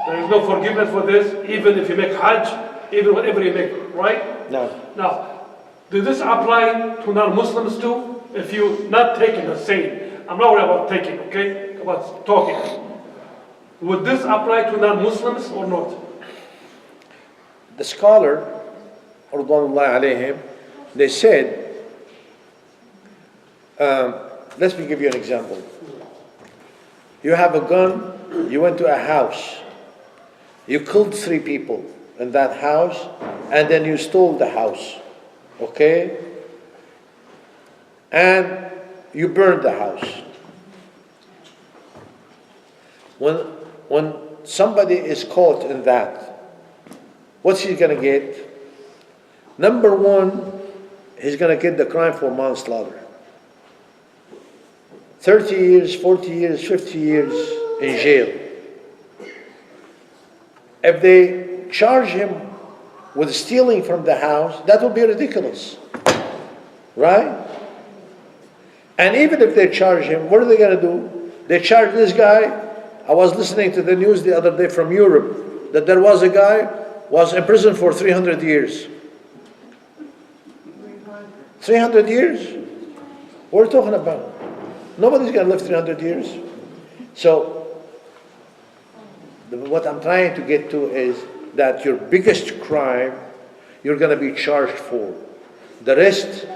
There is no forgiveness for this, even if you make Hajj, even whatever you make, right? No. Now, does this apply to non-Muslims too? If you not taking a saying, I'm not worried about taking, okay? About talking. Would this apply to non-Muslims or not? The scholar, Ridwanullahi alayhim, they said, let me give you an example. You have a gun, you went to a house, you killed 3 people in that house, and then you stole the house, okay? And you burned the house. When somebody is caught in that, what's he gonna get? Number 1, he's gonna get the crime for manslaughter. 30 years, 40 years, 50 years in jail. If they charge him with stealing from the house, that would be ridiculous, right? And even if they charge him, what are they going to do? They charge this guy. I was listening to the news the other day from Europe that there was a guy was in prison for 300 years. 300 years? What are we talking about? Nobody's going to live 300 years. So, what I'm trying to get to is that your biggest crime, you're going to be charged for. The rest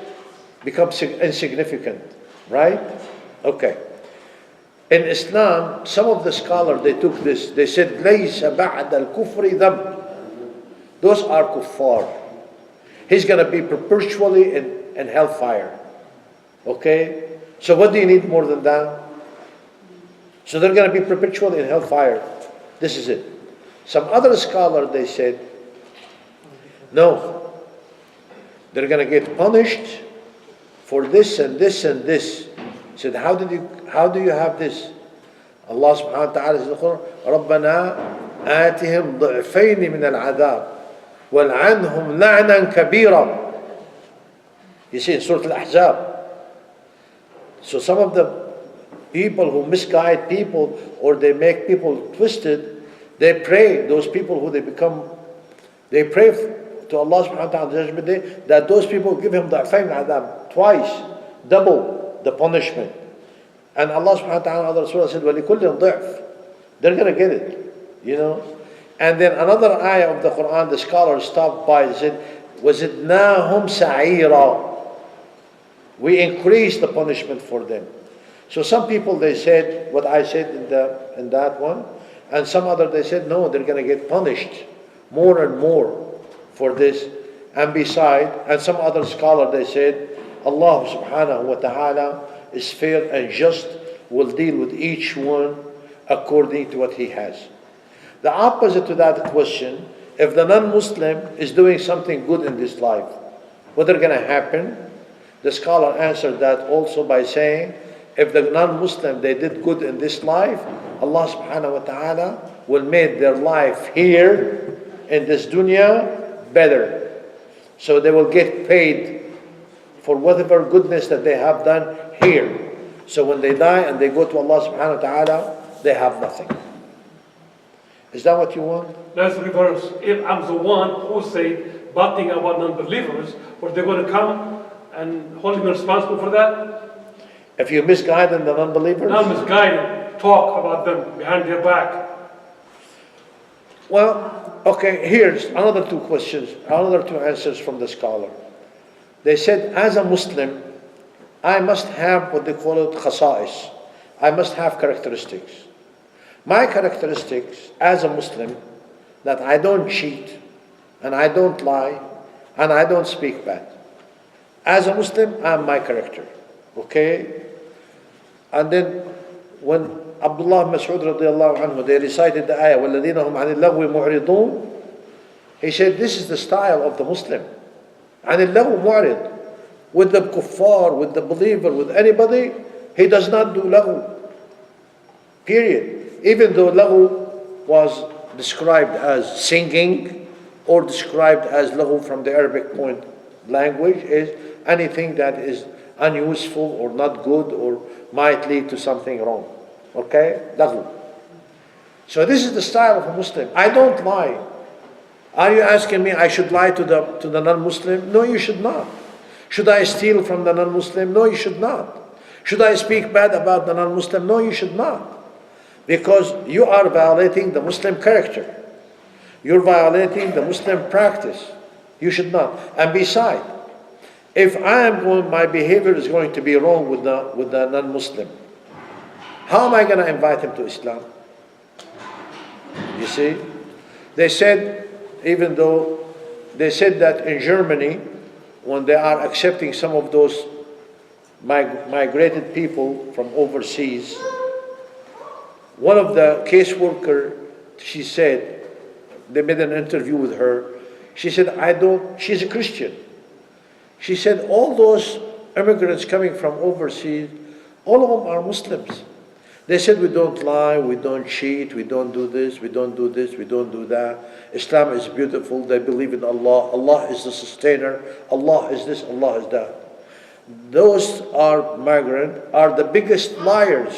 becomes insignificant, right? Okay. In Islam, some of the scholars, they took this, they said, لَيْسَ بَعْدَ الْكُفْرِ ذَنْبٌ. Those are kuffar. He's going to be perpetually in hellfire. Okay? So what do you need more than that? So they're going to be perpetually in hellfire. This is it. Some other scholar, they said, no. They're going to get punished for this and this and this. He said, how do you have this? Allah subhanahu wa ta'ala says in the Quran, رَبَّنَا آتِهِمْ ضِعْفَيْنِ مِنَ الْعَذَابِ وَالْعَنْهُمْ لَعْنًا كَبِيرًا. You see in Surah Al-Ahzab. So some of the people who misguide people or they make people twisted, they pray, those people who they pray to Allah subhanahu wa ta'ala on the judgment day, that those people give him ضعفين adab, twice, double the punishment. And Allah subhanahu wa ta'ala other surah said, وَلِكُلِّ ضِعْف. They're going to get it, you know. And then another ayah of the Quran, the scholar stopped by and said, وَزِدْنَاهُمْ سَعِيرًا. We increased the punishment for them. So some people, they said what I said in that one, and some other they said no, they're going to get punished more and more for this. And beside, and some other scholar they said Allah subhanahu wa ta'ala is fair and just, will deal with each one according to what he has. The opposite to that question, if the non-Muslim is doing something good in this life, what is going to happen? The scholar answered that also by saying, if the non-Muslim, they did good in this life, Allah subhanahu wa ta'ala will make their life here in this dunya better. So they will get paid for whatever goodness that they have done here. So when they die and they go to Allah subhanahu wa ta'ala, they have nothing. Is that what you want? Let's reverse. If I'm the one who say bad thing about non-believers, are they going to come and hold me responsible for that? If you misguide the non-believers? Not misguided, talk about them behind their back. Well, okay, here's another two questions, another two answers from the scholar. They said, as a Muslim, I must have what they call it khasa'is. I must have characteristics. My characteristics as a Muslim, that I don't cheat, and I don't lie, and I don't speak bad. As a Muslim, I'm my character. Okay? And then when Abdullah Mas'ud radiallahu anhu, they recited the ayah, وَالَّذِينَ هُمْ عَنِ اللَّغْوِ مُعْرِضُونَ, he said, this is the style of the Muslim. عَنِ اللَّغْوِ مُعْرِض. With the kuffar, with the believer, with anybody, he does not do laghu. Period. Even though laghu was described as singing or described as laghu from the Arabic point language is anything that is unuseful or not good or might lead to something wrong. Okay? Laghu. So this is the style of a Muslim. I don't lie. Are you asking me I should lie to the non-Muslim? No, you should not. Should I steal from the non-Muslim? No, you should not. Should I speak bad about the non-Muslim? No, you should not. Because you are violating the Muslim character. You're violating the Muslim practice. You should not. And besides, if my behavior is going to be wrong with the non-Muslim, how am I going to invite him to Islam? You see? They said, even though they said that in Germany, when they are accepting some of those migrated people from overseas, one of the caseworker, she said, they made an interview with her, she said, she's a Christian. She said, all those immigrants coming from overseas, all of them are Muslims. They said, we don't lie, we don't cheat, we don't do this, we don't do this, we don't do that. Islam is beautiful, they believe in Allah, Allah is the sustainer, Allah is this, Allah is that. Those are the biggest liars.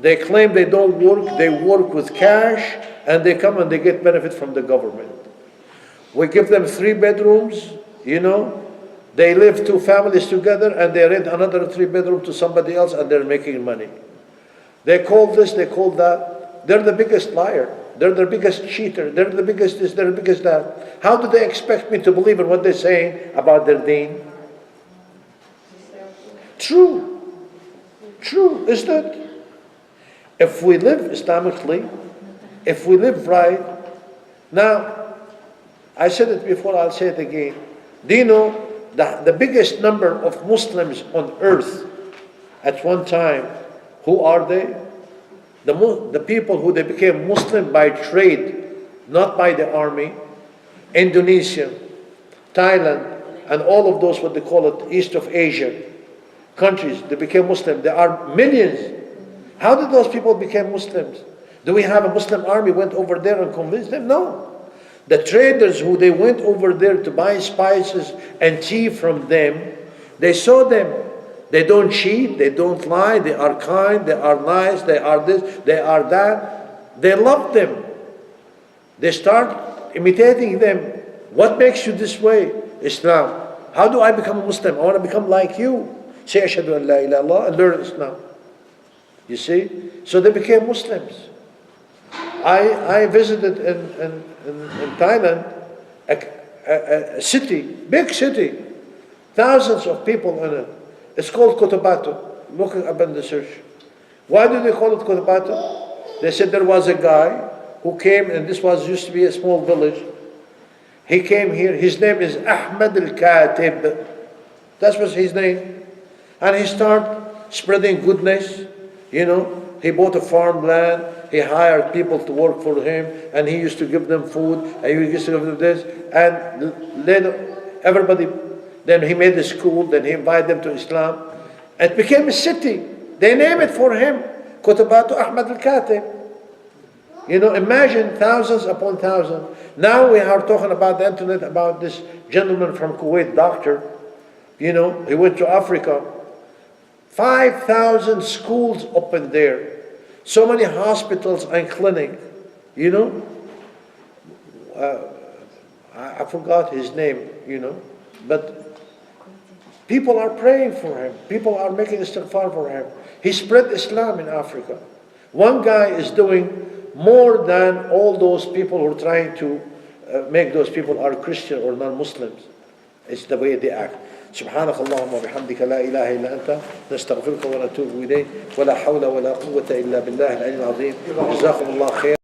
They claim they don't work, they work with cash, and they come and they get benefit from the government. We give them 3 bedrooms, they live 2 families together, and they rent another 3 bedroom to somebody else, and they're making money. They call this, they call that. They're the biggest liar. They're the biggest cheater. They're the biggest this, they're the biggest that. How do they expect me to believe in what they're saying about their deen? True. True, isn't it? If we live Islamically, if we live right, now, I said it before, I'll say it again. Do you know the biggest number of Muslims on earth at one time, who are they? The people who they became Muslim by trade, not by the army. Indonesia, Thailand, and all of those what they call it East of Asia countries, they became Muslim. There are millions. How did those people become Muslims? Do we have a Muslim army went over there and convinced them? No. The traders who they went over there to buy spices and tea from them, they saw them. They don't cheat, they don't lie, they are kind, they are nice, they are this, they are that. They love them. They start imitating them. What makes you this way? Islam. How do I become a Muslim? I want to become like you. Say ashhadu an la ilaha illallah and learn Islam. You see? So they became Muslims. I visited in Thailand a city, big city, thousands of people in it. It's called Cotabato. Look up in the search. Why do they call it Cotabato? They said there was a guy who came, and this used to be a small village. He came here. His name is Ahmed al-Katib. That was his name. And he started spreading goodness. You know, he bought a farmland. He hired people to work for him, and he used to give them food, and he used to give them this, and then everybody. Then he made a school. Then he invited them to Islam. It became a city. They named it for him, Cotabato Ahmed al-Katib. You know, imagine thousands upon thousands. Now we are talking about the internet, about this gentleman from Kuwait, doctor. You know, he went to Africa. 5,000 schools opened there. So many hospitals and clinics. You know, I forgot his name, you know, but people are praying for him. People are making istighfar for him. He spread Islam in Africa. One guy is doing more than all those people who are trying to make those people are Christian or non-Muslims. It's the way they act. سبحانك اللهم وبحمدك لا إله إلا أنت نستغفرك ونتوب إليك ولا حول ولا قوة إلا بالله العلي العظيم جزاكم الله خير.